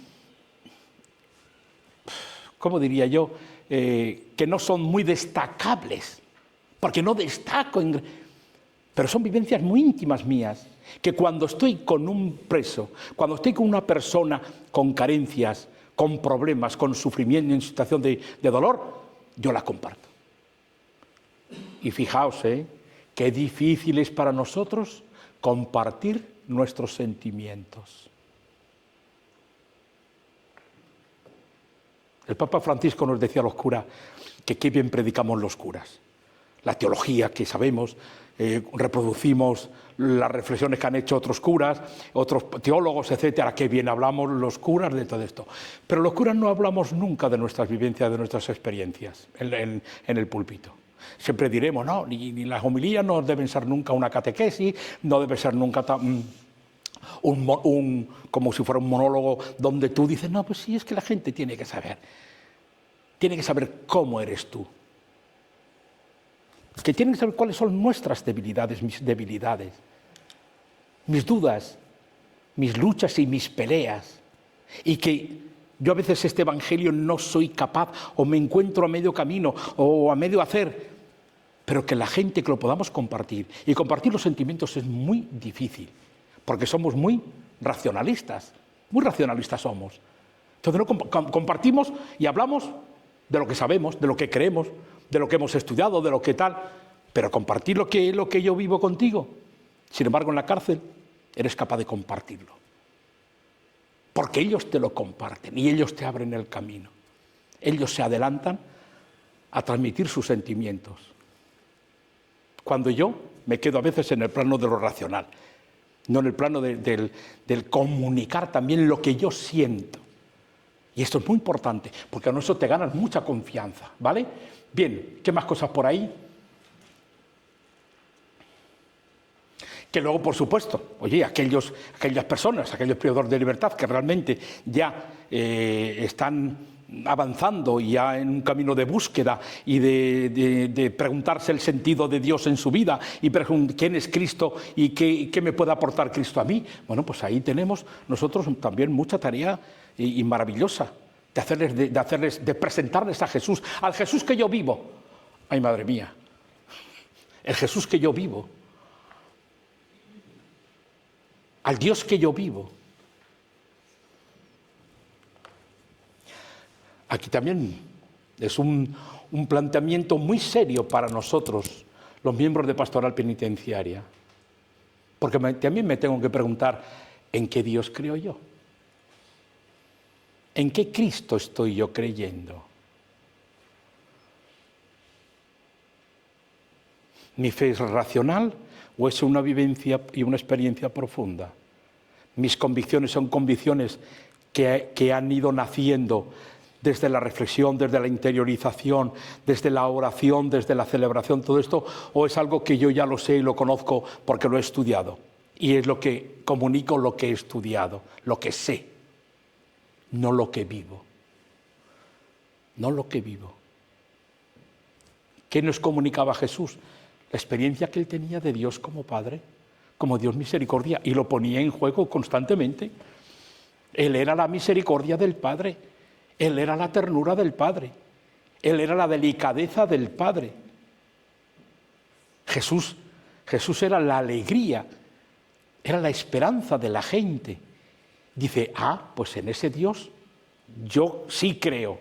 ¿cómo diría yo?, que no son muy destacables, porque no destaco, pero son vivencias muy íntimas mías, que cuando estoy con un preso, cuando estoy con una persona con carencias, con problemas, con sufrimiento, en situación de dolor, yo la comparto. Y fijaos, qué difícil es para nosotros compartir nuestros sentimientos. El Papa Francisco nos decía a los curas que qué bien predicamos los curas. La teología que sabemos, reproducimos las reflexiones que han hecho otros curas, otros teólogos, etcétera, qué bien hablamos los curas de todo esto. Pero los curas no hablamos nunca de nuestras vivencias, de nuestras experiencias en el púlpito. Siempre diremos, no, ni las homilías no deben ser nunca una catequesis, no debe ser nunca como si fuera un monólogo donde tú dices, no, pues sí, es que la gente tiene que saber cómo eres tú. Que tienen que saber cuáles son nuestras debilidades, mis debilidades, mis dudas, mis luchas y mis peleas. Y que yo a veces este evangelio no soy capaz, o me encuentro a medio camino, o a medio hacer, pero que la gente, que lo podamos compartir. Y compartir los sentimientos es muy difícil, porque somos muy racionalistas somos. Entonces no compartimos y hablamos de lo que sabemos, de lo que creemos, de lo que hemos estudiado, de lo que tal, pero compartir lo que yo vivo contigo. Sin embargo, en la cárcel eres capaz de compartirlo, porque ellos te lo comparten y ellos te abren el camino. Ellos se adelantan a transmitir sus sentimientos, cuando yo me quedo a veces en el plano de lo racional, no en el plano del comunicar también lo que yo siento. Y esto es muy importante, porque con eso te ganas mucha confianza, ¿vale? Bien, ¿qué más cosas por ahí? Que luego, por supuesto, oye, aquellas personas, aquellos privados de libertad que realmente ya están avanzando ya en un camino de búsqueda y de preguntarse el sentido de Dios en su vida y quién es Cristo y qué me puede aportar Cristo a mí. Bueno, pues ahí tenemos nosotros también mucha tarea y maravillosa de presentarles a Jesús, al Jesús que yo vivo. Ay, madre mía, el Jesús que yo vivo, al Dios que yo vivo. Aquí también es un planteamiento muy serio para nosotros, los miembros de Pastoral Penitenciaria, porque también me tengo que preguntar, ¿en qué Dios creo yo? ¿En qué Cristo estoy yo creyendo? ¿Mi fe es racional o es una vivencia y una experiencia profunda? ¿Mis convicciones son convicciones que han ido naciendo desde la reflexión, desde la interiorización, desde la oración, desde la celebración, todo esto, o es algo que yo ya lo sé y lo conozco porque lo he estudiado? Y es lo que comunico, lo que he estudiado, lo que sé, no lo que vivo. No lo que vivo. ¿Qué nos comunicaba Jesús? La experiencia que él tenía de Dios como Padre, como Dios misericordia, y lo ponía en juego constantemente. Él era la misericordia del Padre, él era la ternura del Padre, él era la delicadeza del Padre. Jesús era la alegría, era la esperanza de la gente. Dice, pues en ese Dios yo sí creo.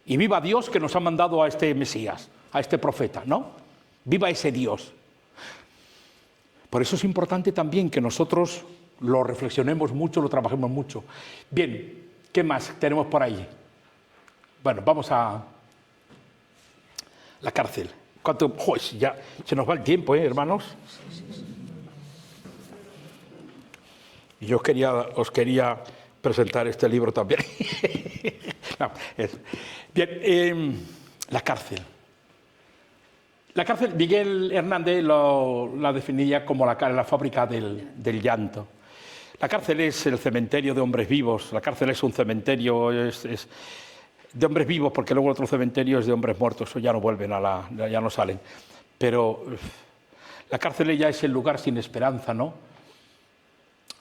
Y viva Dios que nos ha mandado a este Mesías, a este profeta, ¿no? Viva ese Dios. Por eso es importante también que nosotros lo reflexionemos mucho, lo trabajemos mucho. Bien, ¿qué más tenemos por ahí? Bueno, vamos a la cárcel. ¿Cuánto? Pues ya se nos va el tiempo, hermanos. Y yo os quería presentar este libro también. No, bien, la cárcel. La cárcel, Miguel Hernández la definía como la fábrica del llanto. La cárcel es el cementerio de hombres vivos. La cárcel es un cementerio de hombres vivos, porque luego el otro cementerio es de hombres muertos, o ya no vuelven ya no salen. Pero la cárcel ya es el lugar sin esperanza, ¿no?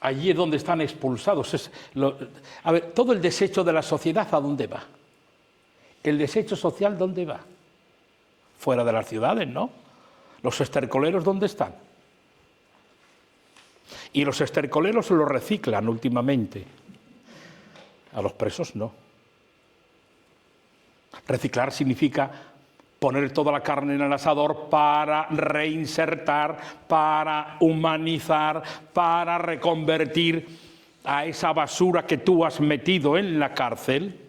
Allí es donde están expulsados. A ver, todo el desecho de la sociedad, ¿a dónde va? El desecho social, ¿dónde va? Fuera de las ciudades, ¿no? Los estercoleros, ¿dónde están? Y los estercoleros los reciclan últimamente. A los presos no. Reciclar significa poner toda la carne en el asador para reinsertar, para humanizar, para reconvertir a esa basura que tú has metido en la cárcel,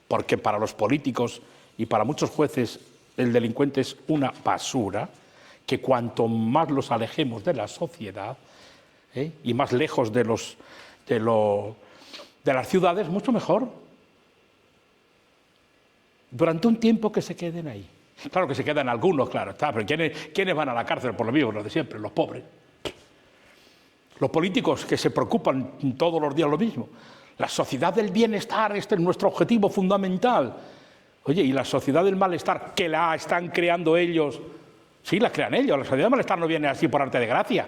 porque para los políticos y para muchos jueces el delincuente es una basura, que cuanto más los alejemos de la sociedad y más lejos de las ciudades, mucho mejor. Durante un tiempo que se queden ahí. Claro que se quedan algunos, claro, está, pero ¿quiénes van a la cárcel por lo mismo? Los de siempre, los pobres. Los políticos que se preocupan todos los días lo mismo. La sociedad del bienestar, este es nuestro objetivo fundamental. Oye, ¿y la sociedad del malestar que la están creando ellos? Sí, la crean ellos. La sociedad del malestar no viene así por arte de gracia.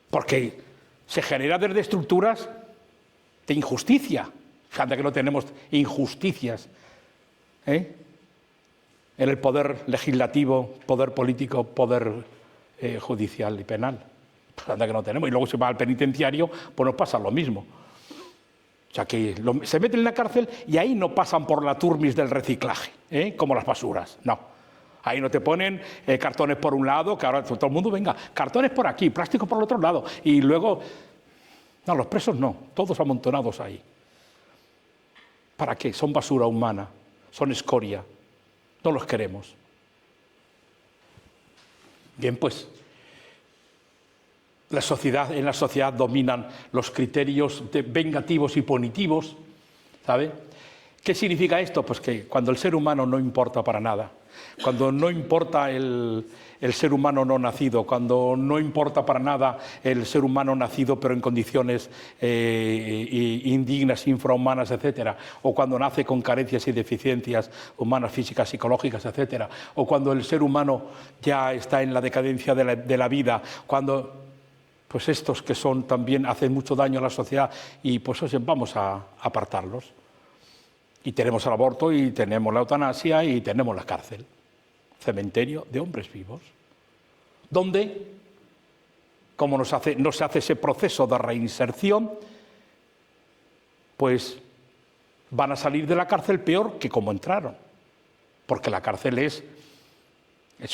Porque se genera desde estructuras de injusticia. Fíjate que no tenemos injusticias en el poder legislativo, poder político, poder judicial y penal. Fíjate que no tenemos. Y luego se va al penitenciario, pues nos pasa lo mismo. O sea que se meten en la cárcel y ahí no pasan por la turmis del reciclaje, como las basuras, no. Ahí no te ponen cartones por un lado, que ahora todo el mundo venga, cartones por aquí, plástico por el otro lado. Y luego, no, los presos no, todos amontonados ahí. ¿Para qué? Son basura humana, son escoria, no los queremos. Bien, pues, en la sociedad dominan los criterios vengativos y punitivos, ¿sabe? ¿Qué significa esto? Pues que cuando el ser humano no importa para nada, cuando no importa el ser humano no nacido, cuando no importa para nada el ser humano nacido pero en condiciones indignas, infrahumanas, etcétera, o cuando nace con carencias y deficiencias humanas, físicas, psicológicas, etcétera, o cuando el ser humano ya está en la decadencia de la vida, cuando pues estos que son también hacen mucho daño a la sociedad y pues vamos a apartarlos. Y tenemos el aborto y tenemos la eutanasia y tenemos la cárcel, cementerio de hombres vivos, donde, como no se hace ese proceso de reinserción, pues van a salir de la cárcel peor que como entraron, porque la cárcel es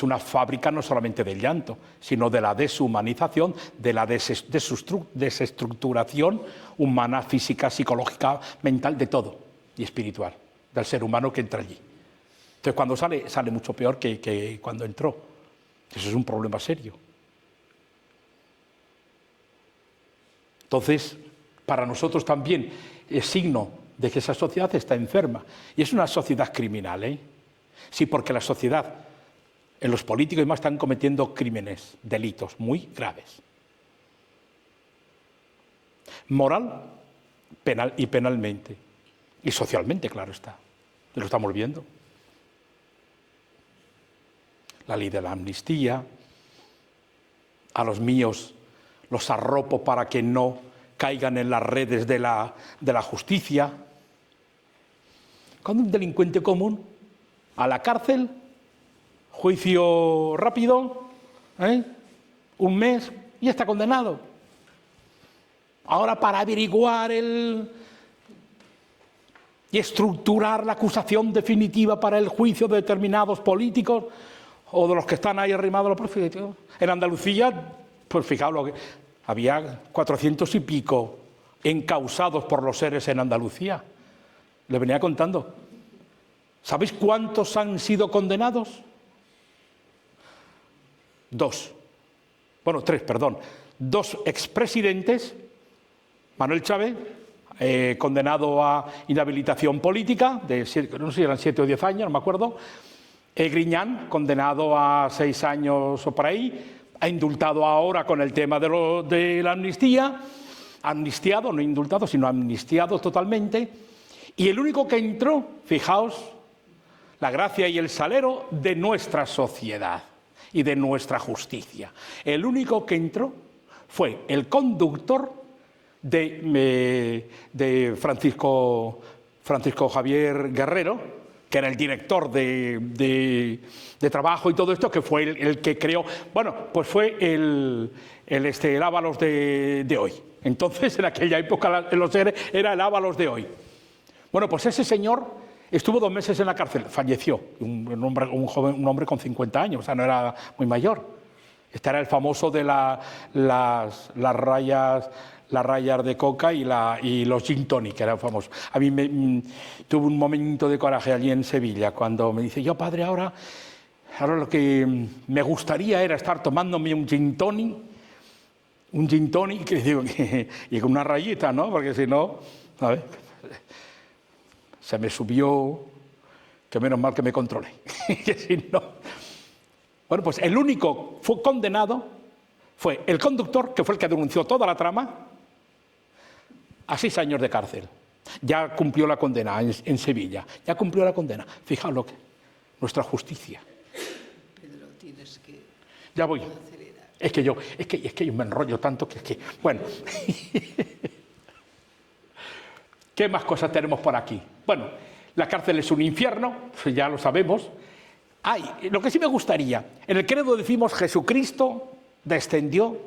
una fábrica no solamente del llanto, sino de la deshumanización, de la desestructuración humana, física, psicológica, mental, de todo, y espiritual, del ser humano que entra allí. Entonces, cuando sale mucho peor que cuando entró. Eso es un problema serio. Entonces, para nosotros también es signo de que esa sociedad está enferma. Y es una sociedad criminal, Sí, porque la sociedad, los políticos y demás están cometiendo crímenes, delitos muy graves. Moral, penal y penalmente. Y socialmente, claro está. Lo estamos viendo. La ley de la amnistía. A los míos los arropo para que no caigan en las redes de la justicia. Cuando un delincuente común, a la cárcel, juicio rápido, un mes y está condenado. Ahora para averiguar y estructurar la acusación definitiva para el juicio de determinados políticos o de los que están ahí arrimados a los políticos. En Andalucía, pues fijaos, lo que había 400 y pico encausados por los seres en Andalucía. Le venía contando. ¿Sabéis cuántos han sido condenados? 2. Bueno, 3, perdón. 2 expresidentes, Manuel Chávez, condenado a inhabilitación política, no sé si eran 7 o 10 años, no me acuerdo. Griñán, condenado a 6 años o por ahí, ha indultado ahora con el tema de la amnistía, amnistiado, no indultado, sino amnistiado totalmente. Y el único que entró, fijaos, la gracia y el salero de nuestra sociedad y de nuestra justicia. El único que entró fue el conductor de Francisco Javier Guerrero, que era el director de trabajo y todo esto, que fue el que creó, bueno, pues fue el Ábalos de hoy. Entonces, en aquella época, en los seres, era el Ábalos de hoy. Bueno, pues ese señor estuvo 2 meses en la cárcel, falleció, un hombre con 50 años, o sea, no era muy mayor. Este era el famoso de las rayas de coca y los gin tonic, que era famoso. A mí tuve un momento de coraje allí en Sevilla, cuando me dice, yo padre, ahora lo que me gustaría era estar tomándome un gin tonic, que digo, y con una rayita, ¿no? Porque si no, a ver, se me subió, que menos mal que me controlé, que si no. Bueno, pues el único fue condenado fue el conductor, que fue el que denunció toda la trama, a 6 años de cárcel. Ya cumplió la condena en Sevilla, ya cumplió la condena. Fijaos lo que nuestra justicia. Pedro, tienes que... Ya voy. Es que yo me enrollo tanto que bueno. ¿Qué más cosas tenemos por aquí? Bueno, la cárcel es un infierno, ya lo sabemos. Lo que sí me gustaría, en el credo decimos Jesucristo descendió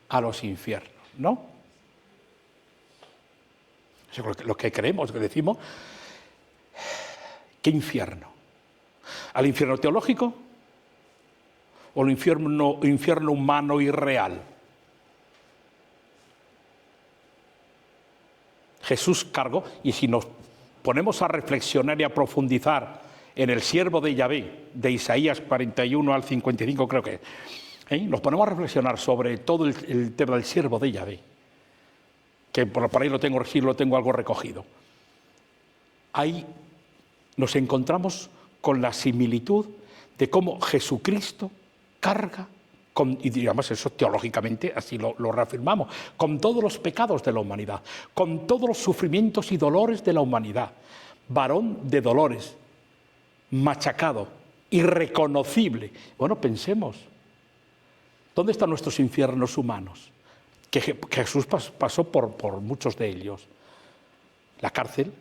a los infiernos, ¿no? Eso es lo que creemos, lo que decimos. ¿Qué infierno? ¿Al infierno teológico o al infierno humano y real? Jesús cargó, y si nos ponemos a reflexionar y a profundizar en el siervo de Yahvé, de Isaías 41 al 55 creo que es, nos ponemos a reflexionar sobre todo el tema del siervo de Yahvé, que por ahí lo tengo algo recogido. Ahí nos encontramos con la similitud de cómo Jesucristo carga, y digamos eso teológicamente, así lo reafirmamos, con todos los pecados de la humanidad, con todos los sufrimientos y dolores de la humanidad, varón de dolores, machacado, irreconocible. Bueno, pensemos, ¿dónde están nuestros infiernos humanos? Que Jesús pasó por muchos de ellos. La cárcel,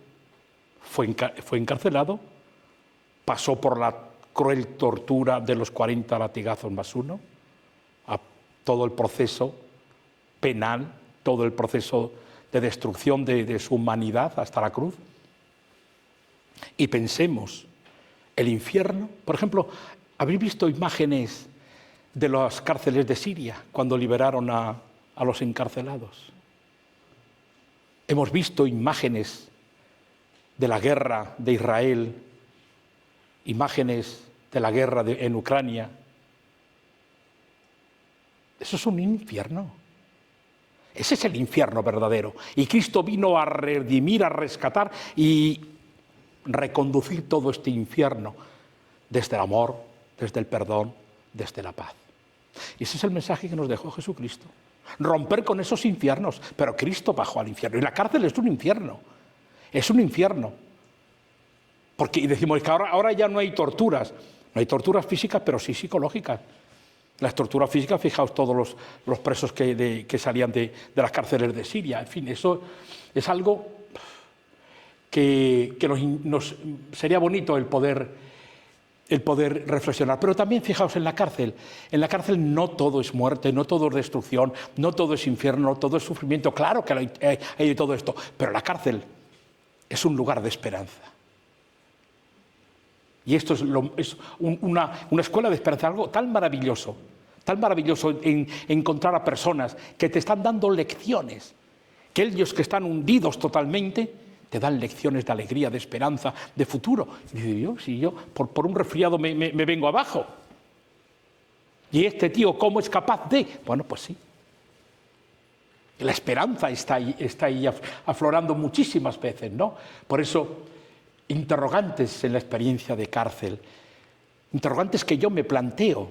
fue encarcelado, pasó por la cruel tortura de los 40 latigazos más uno, a todo el proceso penal, todo el proceso de destrucción de su humanidad hasta la cruz. Y pensemos, el infierno, por ejemplo, ¿habéis visto imágenes de las cárceles de Siria cuando liberaron a los encarcelados? Hemos visto imágenes de la guerra de Israel, imágenes de la guerra en Ucrania. Eso es un infierno. Ese es el infierno verdadero. Y Cristo vino a redimir, a rescatar y reconducir todo este infierno desde el amor, desde el perdón, desde la paz. Y ese es el mensaje que nos dejó Jesucristo. Romper con esos infiernos. Pero Cristo bajó al infierno. Y la cárcel es un infierno. Es un infierno. Porque decimos que ahora ya no hay torturas. No hay torturas físicas, pero sí psicológicas. Las torturas físicas, fijaos todos los presos que salían de las cárceles de Siria. En fin, eso es algo que nos sería bonito el poder reflexionar. Pero también fijaos en la cárcel. En la cárcel no todo es muerte, no todo es destrucción, no todo es infierno, no todo es sufrimiento. Claro que hay todo esto, pero la cárcel es un lugar de esperanza. Y esto es, una escuela de esperanza, algo tan maravilloso en encontrar a personas que te están dando lecciones, que ellos que están hundidos totalmente, te dan lecciones de alegría, de esperanza, de futuro. Y dice, Dios, si yo por un resfriado me vengo abajo. Y este tío, ¿cómo es capaz de? Bueno, pues sí. La esperanza está ahí aflorando muchísimas veces, ¿no? Por eso, interrogantes en la experiencia de cárcel, interrogantes que yo me planteo.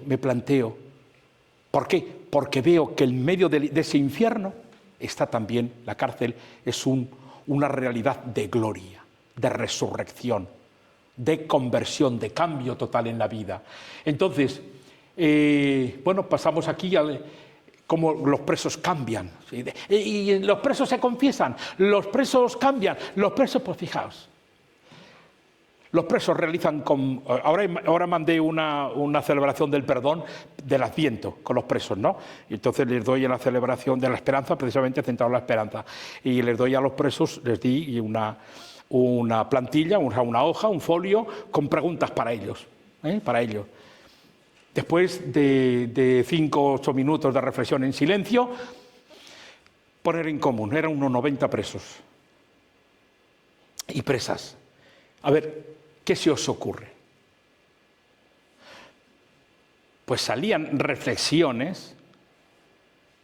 ¿Por qué? Porque veo que en medio de ese infierno está también, la cárcel es una realidad de gloria, de resurrección, de conversión, de cambio total en la vida. Entonces, bueno, pasamos aquí cómo los presos cambian. Y los presos se confiesan, los presos cambian, los presos, pues fijaos. Los presos realizan, ahora mandé una celebración del perdón del Adviento con los presos, ¿no? Y entonces les doy en la celebración de la esperanza, precisamente centrado en la esperanza. Y les doy a los presos, les di una plantilla, una hoja, un folio, con preguntas para ellos, para ellos. Después de 5 o 8 minutos de reflexión en silencio, poner en común, eran unos 90 presos y presas. A ver, ¿qué se os ocurre? Pues salían reflexiones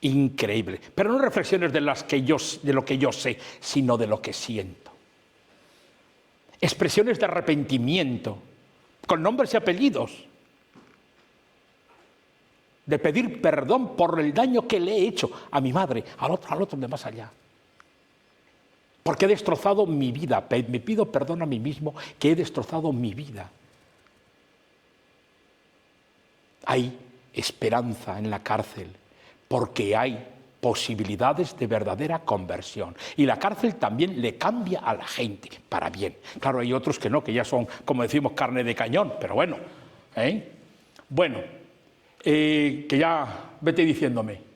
increíbles, pero no reflexiones de lo que yo sé, sino de lo que siento. Expresiones de arrepentimiento, con nombres y apellidos, de pedir perdón por el daño que le he hecho a mi madre, al otro de más allá. Porque he destrozado mi vida. Me pido perdón a mí mismo que he destrozado mi vida. Hay esperanza en la cárcel porque hay posibilidades de verdadera conversión. Y la cárcel también le cambia a la gente para bien. Claro, hay otros que no, que ya son, como decimos, carne de cañón. Pero bueno, Bueno, que ya vete diciéndome.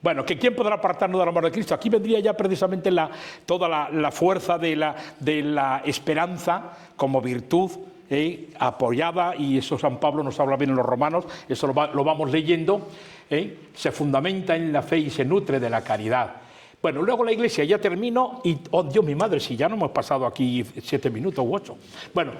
Bueno, que ¿quién podrá apartarnos del amor de Cristo? Aquí vendría ya precisamente toda la fuerza de la esperanza como virtud apoyada, y eso San Pablo nos habla bien en los Romanos, eso lo vamos leyendo, se fundamenta en la fe y se nutre de la caridad. Bueno, luego la Iglesia, ya termino, y, oh Dios, mi madre, si ya no hemos pasado aquí 7 minutos u 8. Bueno,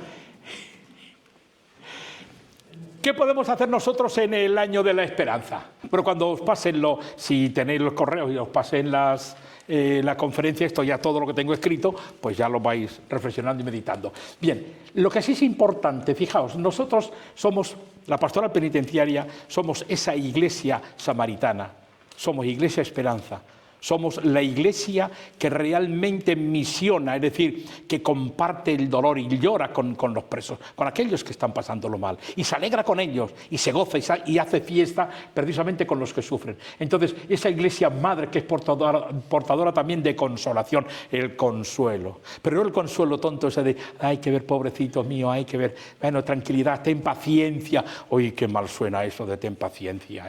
¿qué podemos hacer nosotros en el año de la esperanza? Bueno, cuando os pasen si tenéis los correos y os pasen la conferencia, esto ya todo lo que tengo escrito, pues ya lo vais reflexionando y meditando. Bien, lo que sí es importante, fijaos, nosotros somos la pastoral penitenciaria, somos esa iglesia samaritana, somos Iglesia Esperanza. Somos la iglesia que realmente misiona, es decir, que comparte el dolor y llora con los presos, con aquellos que están pasándolo mal, y se alegra con ellos, y se goza y hace fiesta precisamente con los que sufren. Entonces, esa iglesia madre que es portadora también de consolación, el consuelo. Pero no el consuelo tonto ese de, hay que ver, pobrecito mío, hay que ver, bueno, tranquilidad, ten paciencia. Uy, qué mal suena eso de ten paciencia,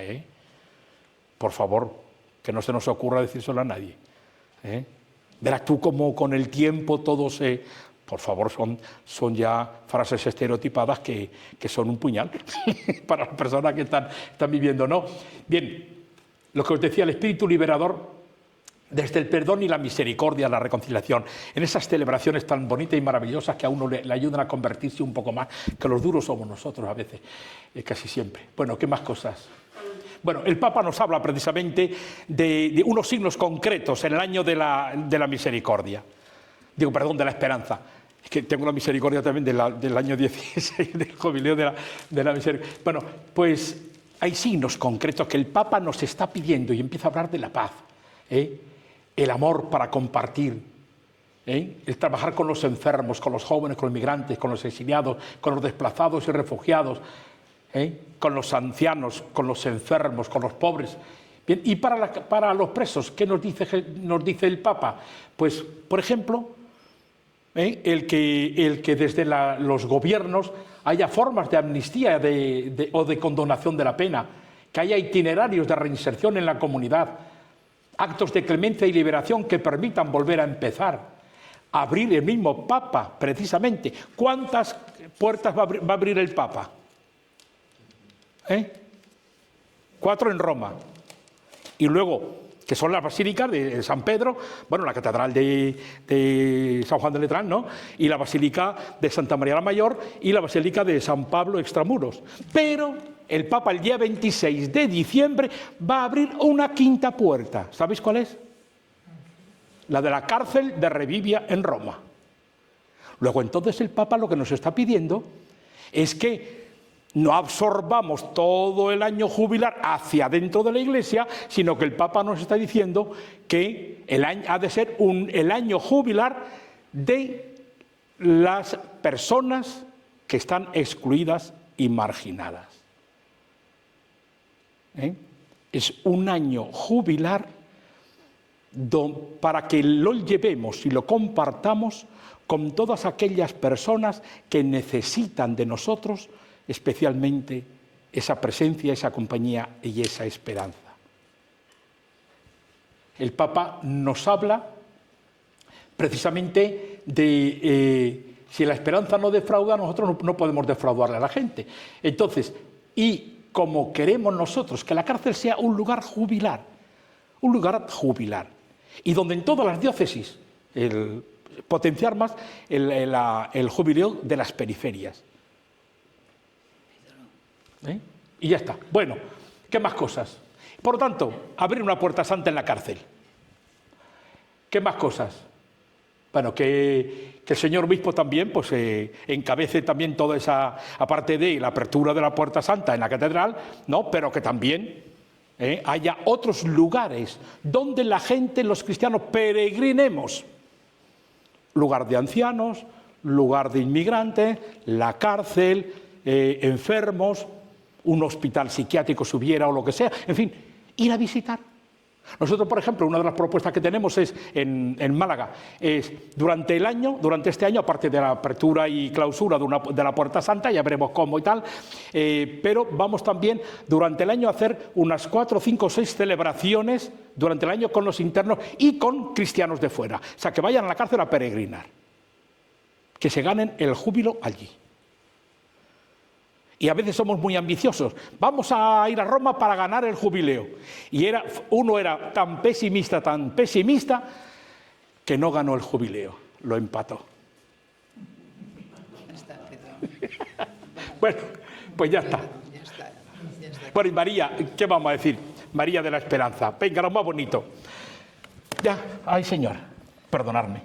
Por favor, que no se nos ocurra decírselo a nadie. Verás tú cómo con el tiempo todo se... Por favor, son ya frases estereotipadas que son un puñal para las personas que están viviendo, ¿no? Bien, lo que os decía, el espíritu liberador, desde el perdón y la misericordia, la reconciliación, en esas celebraciones tan bonitas y maravillosas que a uno le ayudan a convertirse un poco más, que los duros somos nosotros a veces, casi siempre. Bueno, ¿qué más cosas? Bueno, el Papa nos habla precisamente de unos signos concretos en el año de la misericordia. De la esperanza. Es que tengo la misericordia también del año 16, del jubileo de la misericordia. Bueno, pues hay signos concretos que el Papa nos está pidiendo y empieza a hablar de la paz, el amor para compartir, el trabajar con los enfermos, con los jóvenes, con los migrantes, con los exiliados, con los desplazados y refugiados, con los ancianos, con los enfermos, con los pobres. Bien, y para los presos, ¿qué nos dice el Papa? Pues, por ejemplo, el que desde los gobiernos haya formas de amnistía o de condonación de la pena, que haya itinerarios de reinserción en la comunidad, actos de clemencia y liberación que permitan volver a empezar, abrir el mismo Papa, precisamente. ¿Cuántas puertas va a abrir el Papa? 4 en Roma. Y luego, que son las basílicas de San Pedro, bueno, la catedral de San Juan de Letrán, ¿no? Y la basílica de Santa María la Mayor y la basílica de San Pablo Extramuros. Pero el Papa el día 26 de diciembre va a abrir una 5ª puerta. ¿Sabéis cuál es? La de la cárcel de Revivia en Roma. Luego entonces el Papa lo que nos está pidiendo es que no absorbamos todo el año jubilar hacia dentro de la Iglesia, sino que el Papa nos está diciendo que ha de ser el año jubilar de las personas que están excluidas y marginadas. Es un año jubilar para que lo llevemos y lo compartamos con todas aquellas personas que necesitan de nosotros, especialmente esa presencia, esa compañía y esa esperanza. El Papa nos habla precisamente de si la esperanza no defrauda, nosotros no podemos defraudarle a la gente. Entonces, y como queremos nosotros que la cárcel sea un lugar jubilar, y donde en todas las diócesis potenciar más el jubileo de las periferias. Y ya está. Bueno, ¿qué más cosas? Por lo tanto, abrir una puerta santa en la cárcel. ¿Qué más cosas? Bueno, que el señor obispo también pues, encabece también toda esa, aparte de la apertura de la puerta santa en la catedral, ¿no? Pero que también haya otros lugares donde la gente, los cristianos, peregrinemos. Lugar de ancianos, lugar de inmigrantes, la cárcel, enfermos, un hospital psiquiátrico si hubiera o lo que sea, en fin, ir a visitar. Nosotros, por ejemplo, una de las propuestas que tenemos es en Málaga, es durante este año, aparte de la apertura y clausura de la Puerta Santa, ya veremos cómo y tal, pero vamos también durante el año a hacer unas 4, 5 o 6 celebraciones durante el año con los internos y con cristianos de fuera. O sea, que vayan a la cárcel a peregrinar, que se ganen el júbilo allí. Y a veces somos muy ambiciosos. Vamos a ir a Roma para ganar el jubileo. Y uno era tan pesimista, que no ganó el jubileo, lo empató. Bueno, pues ya está. Bueno, y María, ¿qué vamos a decir? María de la Esperanza. Venga, lo más bonito. Ya, ay, Señor, perdonadme.